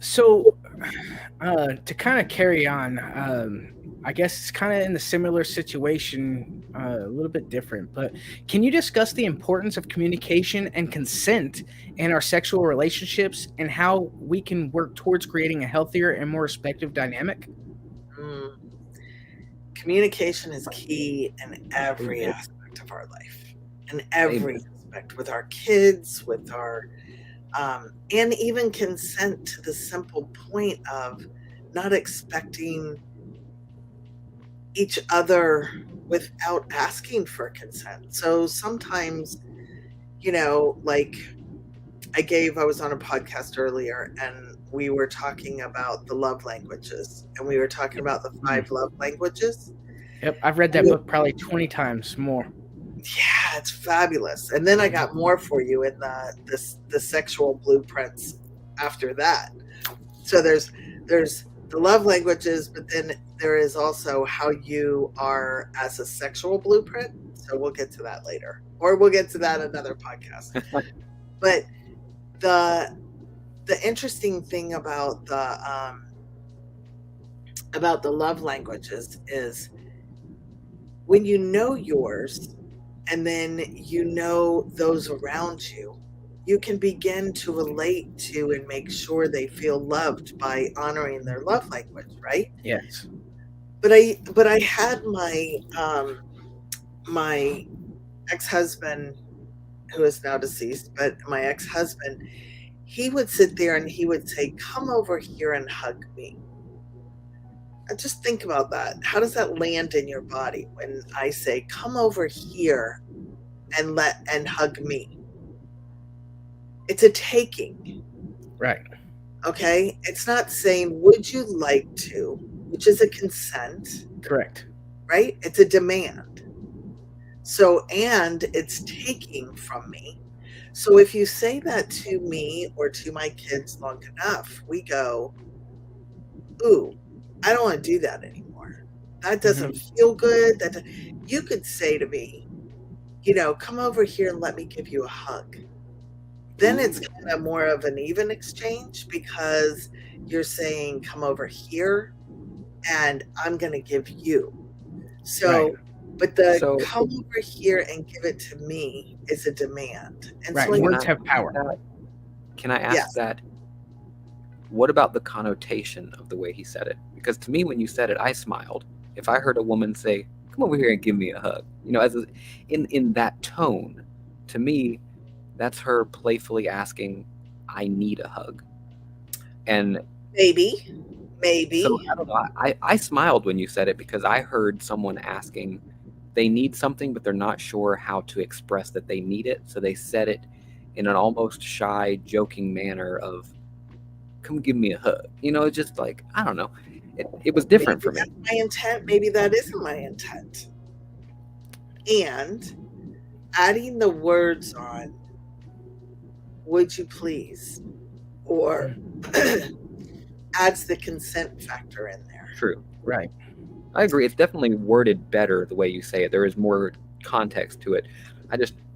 So, to kind of carry on, I guess it's kind of in the similar situation, a little bit different, but can you discuss the importance of communication and consent in our sexual relationships, and how we can work towards creating a healthier and more respectful dynamic? Mm. Communication is key in every aspect of our life, in every aspect, with our kids, with our and even consent, to the simple point of not expecting each other without asking for consent. So sometimes, like I was on a podcast earlier, and we were talking about the love languages, and we were talking about the 5 love languages. Yep, I've read that book probably 20 times more. Yeah, it's fabulous. And then I got more for you in the sexual blueprints after that. So there's the love languages, but then there is also how you are as a sexual blueprint. So we'll get to that later, or we'll get to that another podcast. But the interesting thing about the love languages is, when you know yours, and then those around you, you can begin to relate to and make sure they feel loved by honoring their love language, right? Yes. But I had my ex-husband, who is now deceased, but my ex-husband, he would sit there and he would say, come over here and hug me. And just think about that. How does that land in your body when I say, come over here and hug me? It's a taking. Right. Okay? It's not saying, would you like to, which is a consent. Correct. Right? It's a demand. So, and it's taking from me. So if you say that to me or to my kids long enough, we go, ooh, I don't want to do that anymore. That doesn't feel good. You could say to me, come over here and let me give you a hug. Then it's kind of more of an even exchange, because you're saying, come over here and I'm going to give you. So, right. But come over here and give it to me is a demand. And right. Words have power. Can I ask that? What about the connotation of the way he said it? Because to me, when you said it, I smiled. If I heard a woman say, come over here and give me a hug, in that tone, to me, that's her playfully asking, I need a hug. And maybe. So I don't know. I smiled when you said it, because I heard someone asking, they need something, but they're not sure how to express that they need it. So they said it in an almost shy, joking manner of, come give me a hug. It's just like, I don't know. It was different for me. My intent, maybe that isn't my intent. And adding the words on, would you please? or adds the consent factor in there. True. Right. I agree. It's definitely worded better the way you say it. There is more context to it.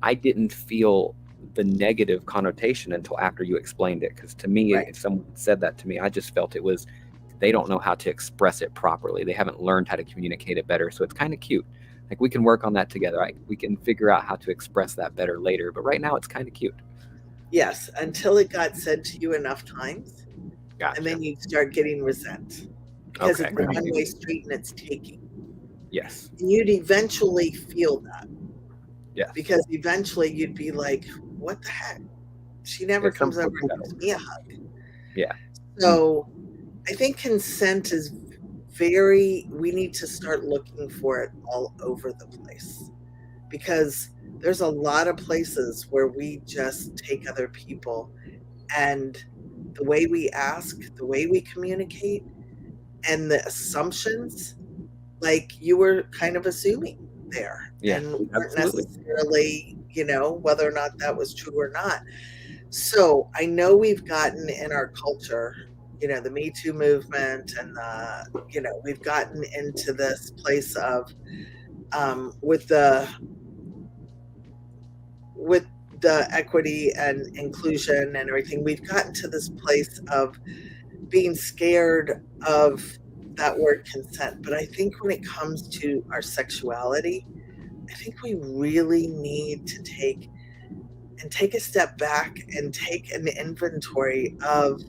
I didn't feel the negative connotation until after you explained it. Because to me, Right. if someone said that to me, I just felt it was they don't know how to express it properly. They haven't learned how to communicate it better. So it's kind of cute. Like we can work on that together. We can figure out how to express that better later. But right now, it's kind of cute. Yes, until it got said to you enough times, Gotcha. and then you start getting resent because Okay. it's a one-way street and it's taking. Yes. And you'd eventually feel that. Yes. Because eventually you'd be like, what the heck? She never At some comes over point, and gives me a hug. Yeah. So I think consent is we need to start looking for it all over the place. Because there's a lot of places where we just take other people, and the way we ask, the way we communicate, and the assumptions, like you were kind of assuming there, Yeah, and weren't absolutely. necessarily, whether or not that was true or not. So I know we've gotten in our culture, the Me Too movement, and we've gotten into this place of with the equity and inclusion and everything, we've gotten to this place of being scared of that word consent. But I think when it comes to our sexuality, I think we really need to take a step back and take an inventory of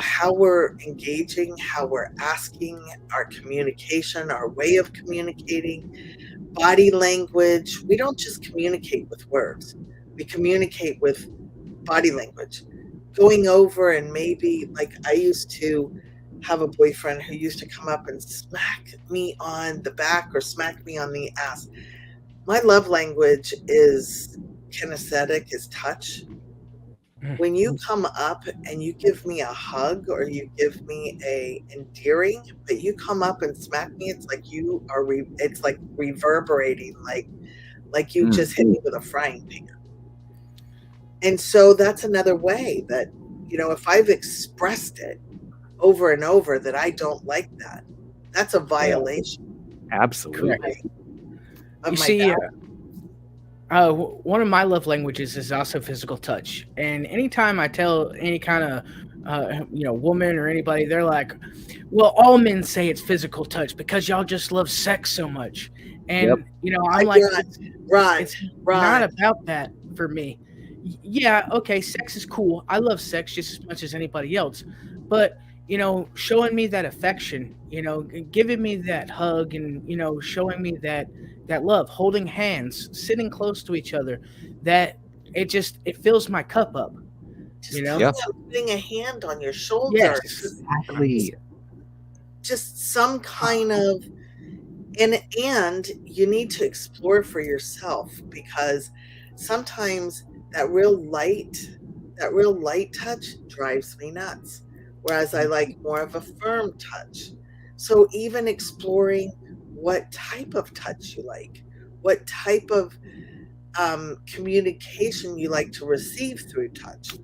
how we're engaging, how we're asking, our communication, our way of communicating, body language. We don't just communicate with words. We communicate with body language. Going over and maybe, like, I used to have a boyfriend who used to come up and smack me on the back or smack me on the ass. My love language is kinesthetic, is touch. When you come up and you give me a hug or you give me a endearing, but you come up and smack me, it's like you are it's like reverberating, like you just hit me with a frying pan. And so that's another way that, if I've expressed it over and over that I don't like that, that's a violation. Absolutely. Correct. Of You my see, boundaries. one of my love languages is also physical touch. And anytime I tell any kind of, woman or anybody, they're like, well, all men say it's physical touch because y'all just love sex so much. And, I'm like, it's not about that for me. Yeah, okay, sex is cool. I love sex just as much as anybody else. But, showing me that affection, giving me that hug and, showing me that love, holding hands, sitting close to each other, that it fills my cup up. Putting a hand on your shoulder. Yes, exactly. Just some kind of and you need to explore for yourself, because sometimes that real light touch drives me nuts, whereas I like more of a firm touch. So even exploring what type of touch you like, what type of communication you like to receive through touch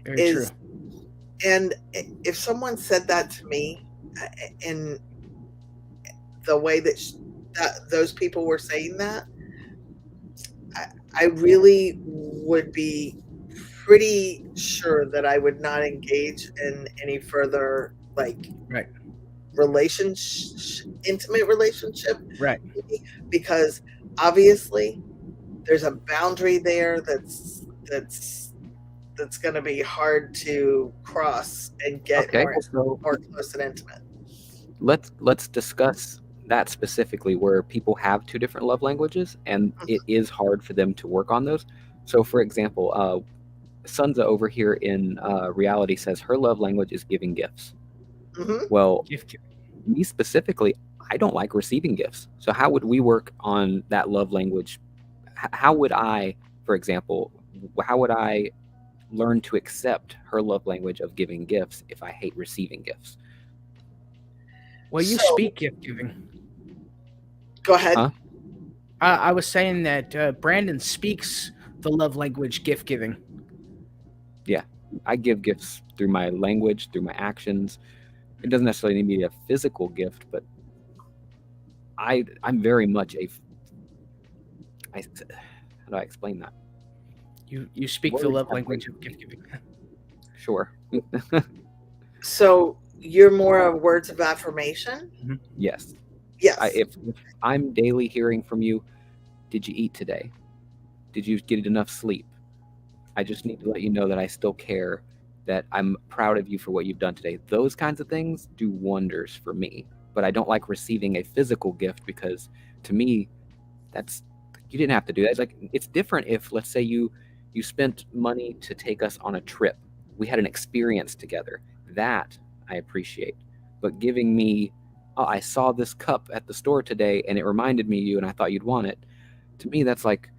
is true. And if someone said that to me in the way that those people were saying that, I really would be pretty sure that I would not engage in any further intimate relationship, right? Because obviously there's a boundary there that's going to be hard to cross and get more close and intimate. Let's discuss that specifically, where people have two different love languages and it is hard for them to work on those. So for example, Sunza over here in reality says her love language is giving gifts. Well, me specifically, I don't like receiving gifts. So how would we work on that love language? How would I, for example, learn to accept her love language of giving gifts if I hate receiving gifts? Well, you speak gift giving. Go ahead. Huh? I was saying that Brandon speaks the love language gift giving. Yeah. I give gifts through my language, through my actions. It doesn't necessarily need to be a physical gift, but I'm very much how do I explain that? You speak the Words love have language weight. of gift giving. Sure. So you're more of words of affirmation? Yes. Yes. If I'm daily hearing from you, did you eat today? Did you get enough sleep? I just need to let you know that I still care, that I'm proud of you for what you've done today. Those kinds of things do wonders for me. But I don't like receiving a physical gift because to me, that's you didn't have to do that. It's like it's different if let's say you spent money to take us on a trip. We had an experience together. That I appreciate. But giving me, oh, I saw this cup at the store today and it reminded me of you and I thought you'd want it. To me, that's like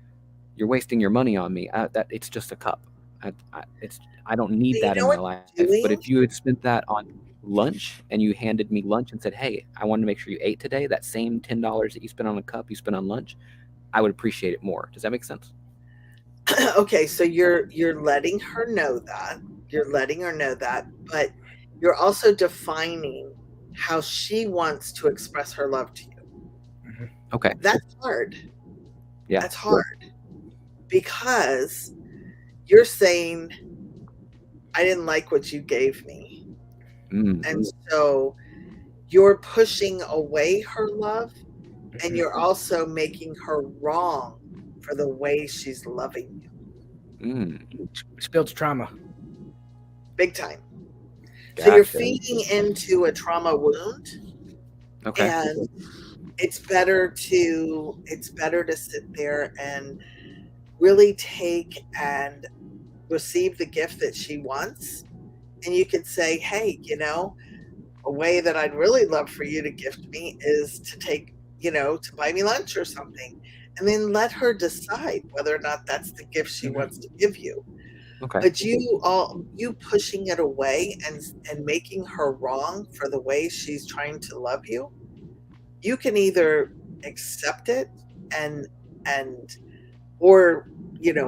you're wasting your money on me. That it's just a cup. I don't need You that in know my what life. you're But if doing? you had spent that on lunch and you handed me lunch and said, "Hey, I wanted to make sure you ate today," that same $10 that you spent on a cup, you spent on lunch, I would appreciate it more. Does that make sense? Okay, so you're letting her know that. You're letting her know that, but you're also defining how she wants to express her love to you. Okay. That's hard. Yeah. That's hard because you're saying, I didn't like what you gave me. And so you're pushing away her love and you're also making her wrong for the way she's loving you. Mm. Which builds trauma. Big time. So you're Gotcha. feeding into a trauma wound, Okay. and it's better to sit there and really take and receive the gift that she wants. And you could say, hey, a way that I'd really love for you to gift me is to to buy me lunch or something. And then let her decide whether or not that's the gift she wants to give you. Okay. But you pushing it away and making her wrong for the way she's trying to love you, you can either accept it and or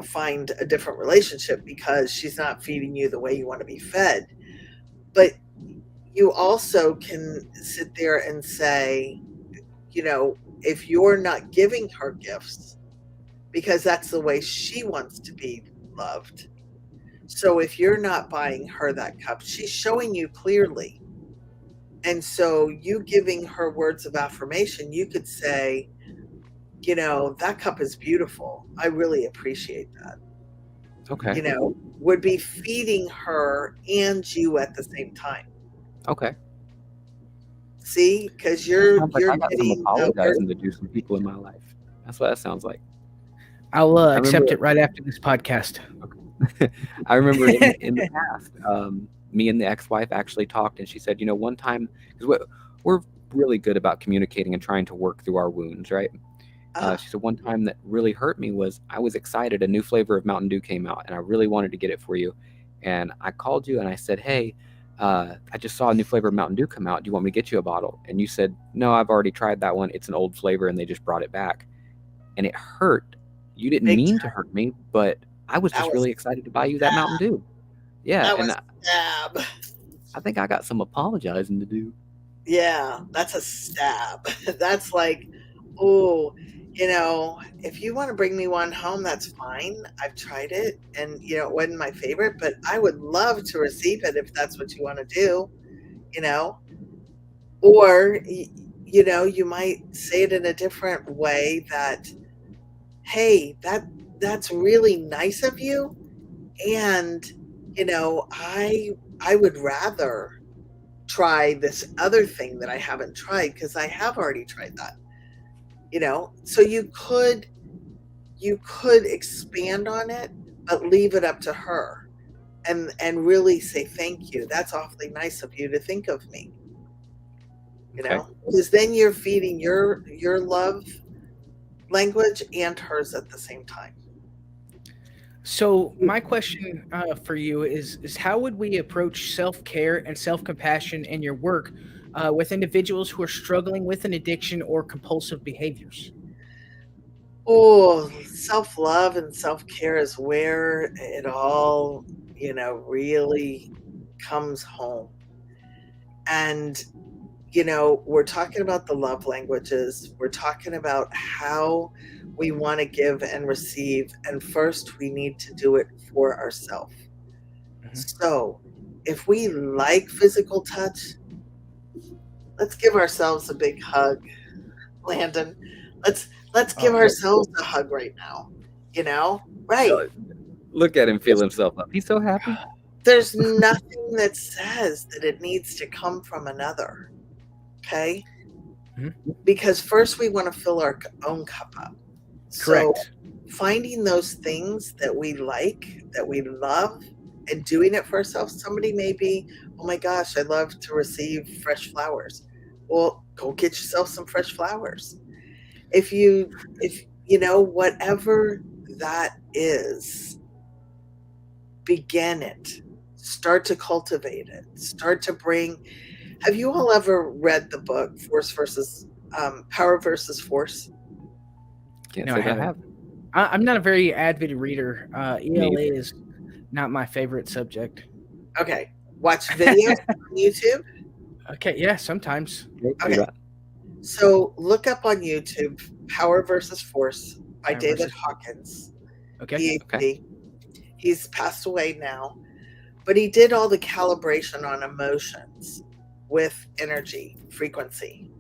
find a different relationship because she's not feeding you the way you want to be fed. But you also can sit there and say, if you're not giving her gifts because that's the way she wants to be loved. So if you're not buying her that cup, she's showing you clearly. And so you giving her words of affirmation, you could say, that cup is beautiful. I really appreciate that. Okay. Would be feeding her and you at the same time. Okay. See, because Sounds like you're I got some getting apologizing to do some people in my life. That's what that sounds like. I'll I accept remember it right after this podcast. I remember in the past, me and the ex-wife actually talked, and she said, one time, because we're really good about communicating and trying to work through our wounds, right? She said one time that really hurt me was I was excited. A new flavor of Mountain Dew came out, and I really wanted to get it for you. And I called you and I said, "Hey, I just saw a new flavor of Mountain Dew come out. Do you want me to get you a bottle?" And you said, "No, I've already tried that one. It's an old flavor, and they just brought it back." And it hurt. You didn't big mean to time. hurt me, but I was That just was really excited to buy you that Mountain Dew. Yeah, that and was stab. I think I got some apologizing to do. Yeah, that's a stab. That's like, oh, if you want to bring me one home, that's fine. I've tried it and, it wasn't my favorite, but I would love to receive it if that's what you want to do, you know? Or, you might say it in a different way that, hey, that's really nice of you. And, I would rather try this other thing that I haven't tried because I have already tried that. So you could expand on it, but leave it up to her and really say thank you. That's awfully nice of you to think of me. Okay. Because then you're feeding your love language and hers at the same time. So my question for you is how would we approach self-care and self-compassion in your work with individuals who are struggling with an addiction or compulsive behaviors? Oh, self love and self care is where it all really comes home. And, we're talking about the love languages. We're talking about how we want to give and receive. And first, we need to do it for ourselves. So, if we like physical touch, let's give ourselves a big hug, Landon. Let's give ourselves a hug right now. Right? Look at him feel himself up. He's so happy. There's nothing that says that it needs to come from another. Okay? Because first we want to fill our own cup up. Correct. So finding those things that we like, that we love, and doing it for ourselves. Somebody may be, oh my gosh, I love to receive fresh flowers. Well, go get yourself some fresh flowers. If whatever that is, begin it. Start to cultivate it. Start to bring. Have you all ever read the book Power versus Force? Can't No, say I that I haven't. have. I'm not a very avid reader. ELA is not my favorite subject. Okay. Watch videos on YouTube? Okay, yeah, sometimes. Okay. So look up on YouTube Power versus Force by David Hawkins. Okay. PhD. He's passed away now, but he did all the calibration on emotions with energy, frequency.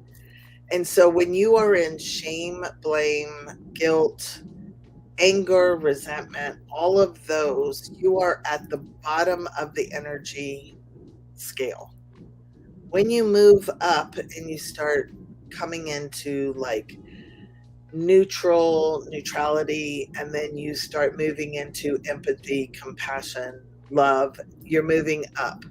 And so when you are in shame, blame, guilt, anger, resentment, all of those, you are at the bottom of the energy scale. When you move up and you start coming into like neutrality, and then you start moving into empathy, compassion, love, you're moving up.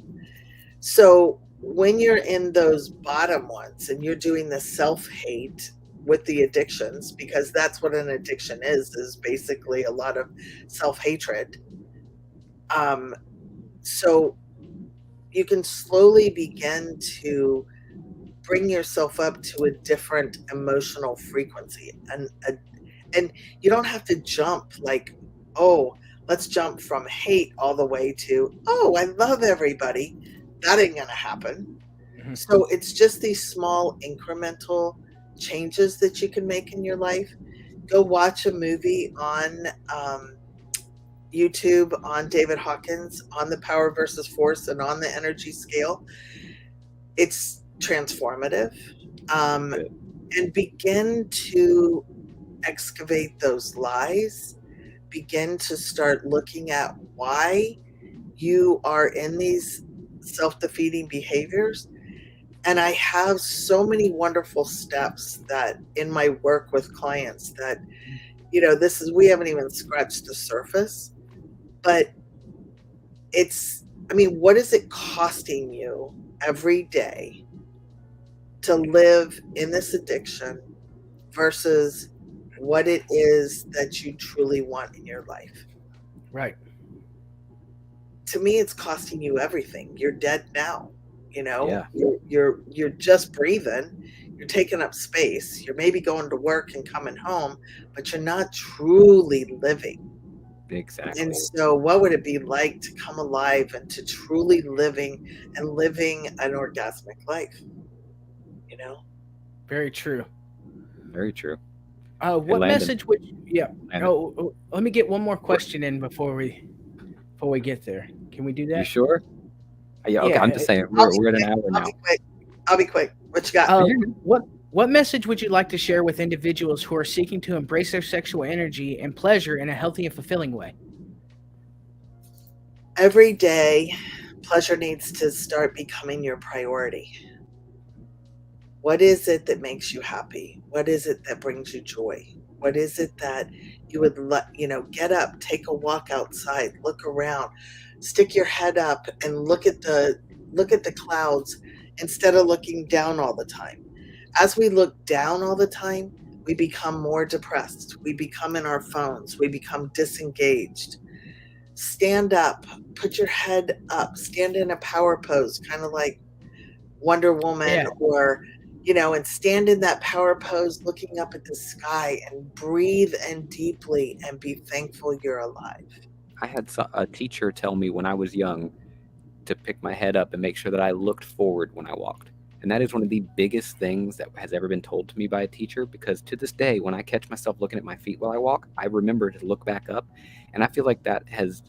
So when you're in those bottom ones and you're doing the self-hate with the addictions, because that's what an addiction is basically a lot of self-hatred. So you can slowly begin to bring yourself up to a different emotional frequency. And you don't have to jump like, oh, let's jump from hate all the way to, oh, I love everybody. That ain't going to happen. So it's just these small incremental changes that you can make in your life. Go watch a movie on YouTube on David Hawkins, on the Power versus Force and on the energy scale. It's transformative. And begin to excavate those lies. Begin to start looking at why you are in these self-defeating behaviors. And I have so many wonderful steps that in my work with clients that, we haven't even scratched the surface, but what is it costing you every day to live in this addiction versus what it is that you truly want in your life? Right. To me, it's costing you everything. You're dead now. Yeah. You're just breathing. You're taking up space. You're maybe going to work and coming home, but you're not truly living. Exactly. And so what would it be like to come alive and to truly living an orgasmic life? Very true. Very true. What message would you, Landon. let me get one more question in before we get there. Can we do that? You sure? Yeah, okay, I'm just saying we're at an hour now. I'll be quick. What you got? What message would you like to share with individuals who are seeking to embrace their sexual energy and pleasure in a healthy and fulfilling way? Every day, pleasure needs to start becoming your priority. What is it that makes you happy? What is it that brings you joy? What is it that you would get up, take a walk outside, look around, stick your head up and look at the clouds instead of looking down all the time. As we look down all the time, we become more depressed. We become in our phones. We become disengaged. Stand up, put your head up, stand in a power pose, kind of like Wonder Woman, or, and stand in that power pose looking up at the sky and breathe in deeply and be thankful you're alive. I had a teacher tell me when I was young to pick my head up and make sure that I looked forward when I walked. And that is one of the biggest things that has ever been told to me by a teacher, because to this day, when I catch myself looking at my feet while I walk, I remember to look back up. And I feel like that has,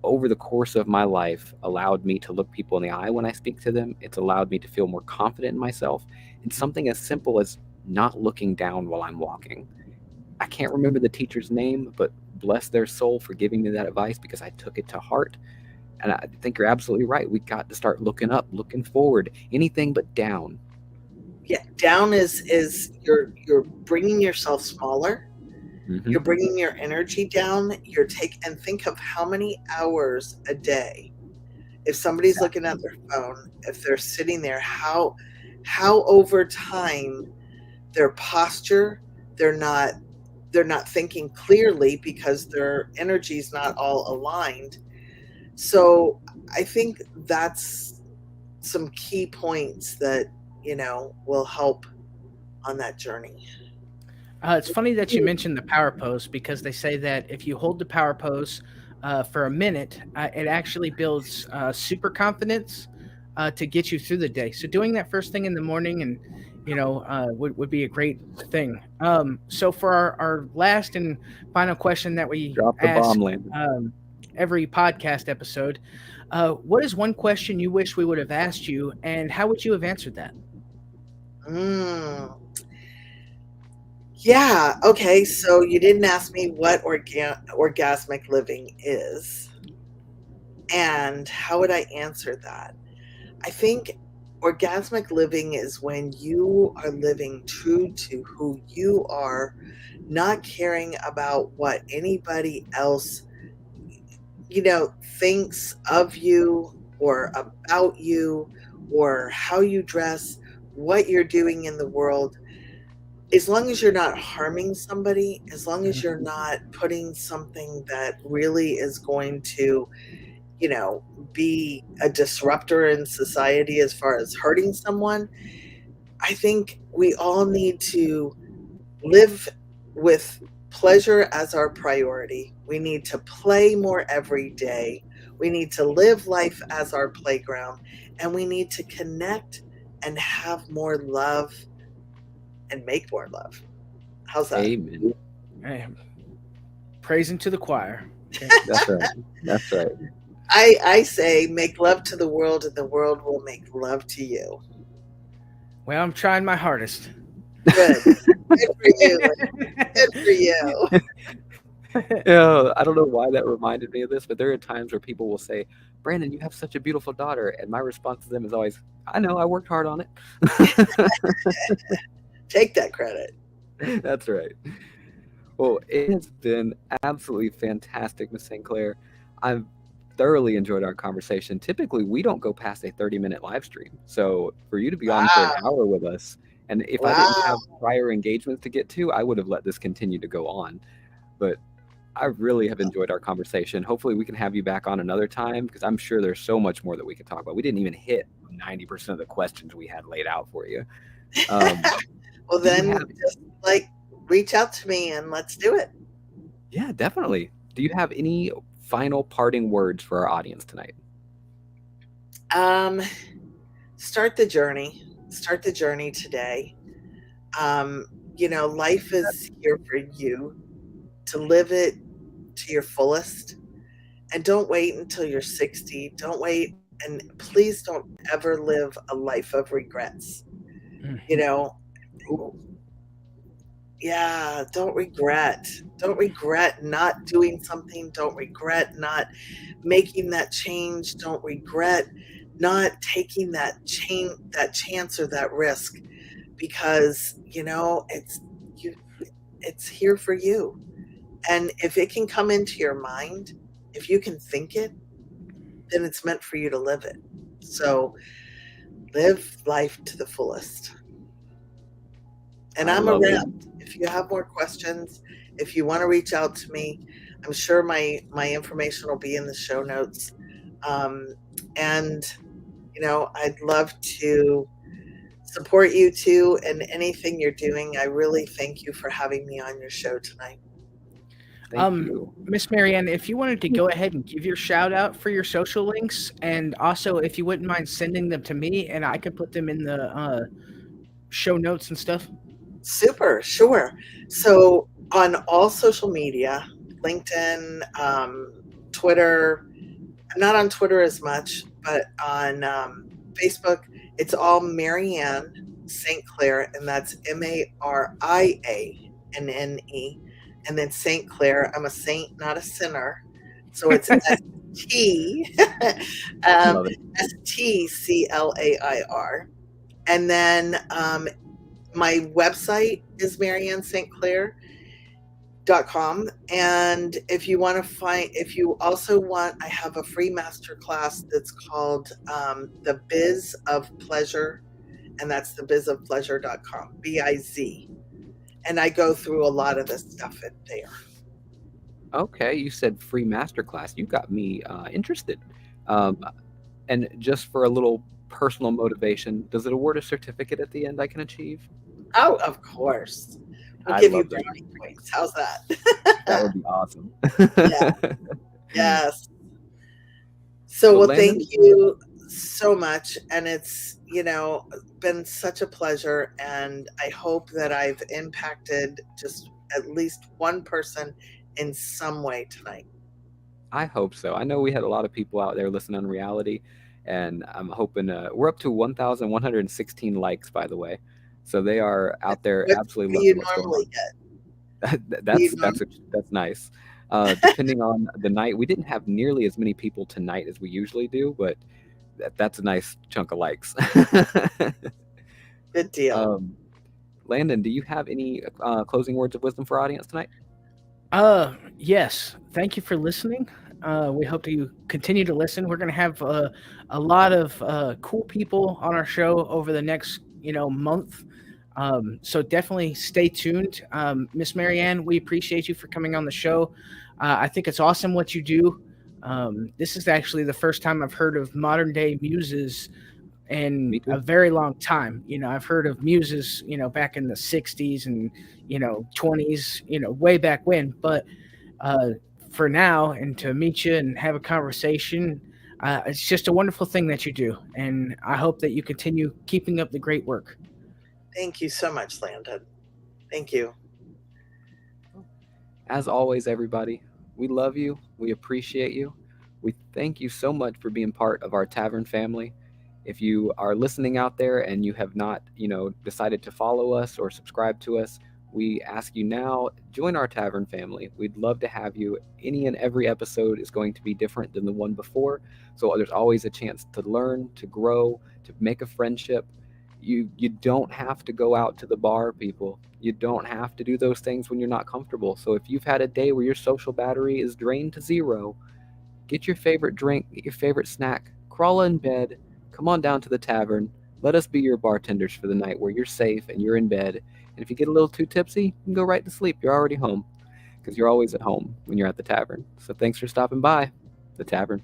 over the course of my life, allowed me to look people in the eye when I speak to them. It's allowed me to feel more confident in myself. And something as simple as not looking down while I'm walking. I can't remember the teacher's name, but bless their soul for giving me that advice, because I took it to heart. And I think you're absolutely right. We got to start looking up, looking forward, anything but down. Yeah, down is you're bringing yourself smaller. Mm-hmm. You're bringing your energy down. And think of how many hours a day. If somebody's looking at their phone, if they're sitting there, how over time their posture, they're not thinking clearly because their energy is not all aligned. So I think that's some key points that will help on that journey. It's funny that you mentioned the power pose, because they say that if you hold the power pose for a minute, it actually builds super confidence to get you through the day. So doing that first thing in the morning, and would be a great thing. So for our last and final question that we Drop the ask bomb, Landon. every podcast episode, what is one question you wish we would have asked you, and how would you have answered that? Yeah. Okay. So you didn't ask me what orgasmic living is, and how would I answer that? I think orgasmic living is when you are living true to who you are, not caring about what anybody else, thinks of you or about you, or how you dress, what you're doing in the world. As long as you're not harming somebody, as long as you're not putting something that really is going to, be a disruptor in society as far as hurting someone, I think we all need to live with pleasure as our priority. We need to play more every day. We need to live life as our playground, and we need to connect and have more love and make more love. How's that? Amen. Hey, praising to the choir. Okay. That's right. That's right. I say make love to the world, and the world will make love to you. Well, I'm trying my hardest. Good. Good for you. Good for you. Yeah, I don't know why that reminded me of this, but there are times where people will say, "Brandon, you have such a beautiful daughter," and my response to them is always, "I know, I worked hard on it." Take that credit. That's right. Well, it has been absolutely fantastic, Miss St. Clair. I've thoroughly enjoyed our conversation. Typically, we don't go past a 30-minute live stream. So for you to be on for an Wow. hour with us, and if I didn't have prior engagements to get to, I would have let this continue to go on. But I really have enjoyed our conversation. Hopefully, we can have you back on another time, because I'm sure there's so much more that we could talk about. We didn't even hit 90% of the questions we had laid out for you. Well, then just reach out to me and let's do it. Yeah, definitely. Do you have any final parting words for our audience tonight? Start the journey. Start the journey today. Life is here for you to live it to your fullest. And don't wait until you're 60. Don't wait. And please don't ever live a life of regrets. Yeah, don't regret. Don't regret not doing something. Don't regret not making that change. Don't regret not taking that chance or that risk, because it's here for you. And if it can come into your mind, if you can think it, then it's meant for you to live it. So live life to the fullest. And I'm around. If you have more questions, if you want to reach out to me, I'm sure my information will be in the show notes. And I'd love to support you too in anything you're doing. I really thank you for having me on your show tonight. Thank you. Miss Marianne, if you wanted to go ahead and give your shout out for your social links, and also if you wouldn't mind sending them to me, and I could put them in the show notes and stuff. Super, sure. So on all social media, LinkedIn, Twitter, I'm not on Twitter as much, but on Facebook, it's all Marianne St. Clair, and that's Marianne. And then St. Clair. I'm a saint, not a sinner. So it's ST, Love it. STCLAIR. And then my website is mariannestclair.com. And if you also want, I have a free masterclass that's called The Biz of Pleasure, and that's thebizofpleasure.com, BIZ. And I go through a lot of this stuff in there. Okay, you said free masterclass. You got me interested. And just for a little personal motivation, does it award a certificate at the end I can achieve? Oh, of course. I'll I give you love that. brownie points. How's that? That would be awesome. Yeah. Yes. So, Well, well, Landon, thank you so much. And it's, been such a pleasure. And I hope that I've impacted just at least one person in some way tonight. I hope so. I know we had a lot of people out there listening on reality, and I'm hoping we're up to 1,116 likes, by the way. So they are out there What absolutely do you loving what's going normally on. get? That's nice. Depending on the night, we didn't have nearly as many people tonight as we usually do, but that's a nice chunk of likes. Good deal. Landon, do you have any closing words of wisdom for our audience tonight? Yes. Thank you for listening. We hope you continue to listen. We're going to have a lot of cool people on our show over the next, month. So definitely stay tuned. Miss Marianne, we appreciate you for coming on the show. I think it's awesome what you do. This is actually the first time I've heard of modern day muses in Me too. a very long time. I've heard of muses, back in the 60s and, 20s, way back when. But for now, and to meet you and have a conversation, it's just a wonderful thing that you do. And I hope that you continue keeping up the great work. Thank you so much, Landon. Thank you. As always, everybody, we love you. We appreciate you. We thank you so much for being part of our tavern family. If you are listening out there and you have not, decided to follow us or subscribe to us, we ask you now, join our tavern family. We'd love to have you. Any and every episode is going to be different than the one before. So there's always a chance to learn, to grow, to make a friendship. You don't have to go out to the bar, people. You don't have to do those things when you're not comfortable. So if you've had a day where your social battery is drained to zero, get your favorite drink, get your favorite snack, crawl in bed, come on down to the tavern. Let us be your bartenders for the night where you're safe and you're in bed. And if you get a little too tipsy, you can go right to sleep. You're already home because you're always at home when you're at the tavern. So thanks for stopping by the tavern.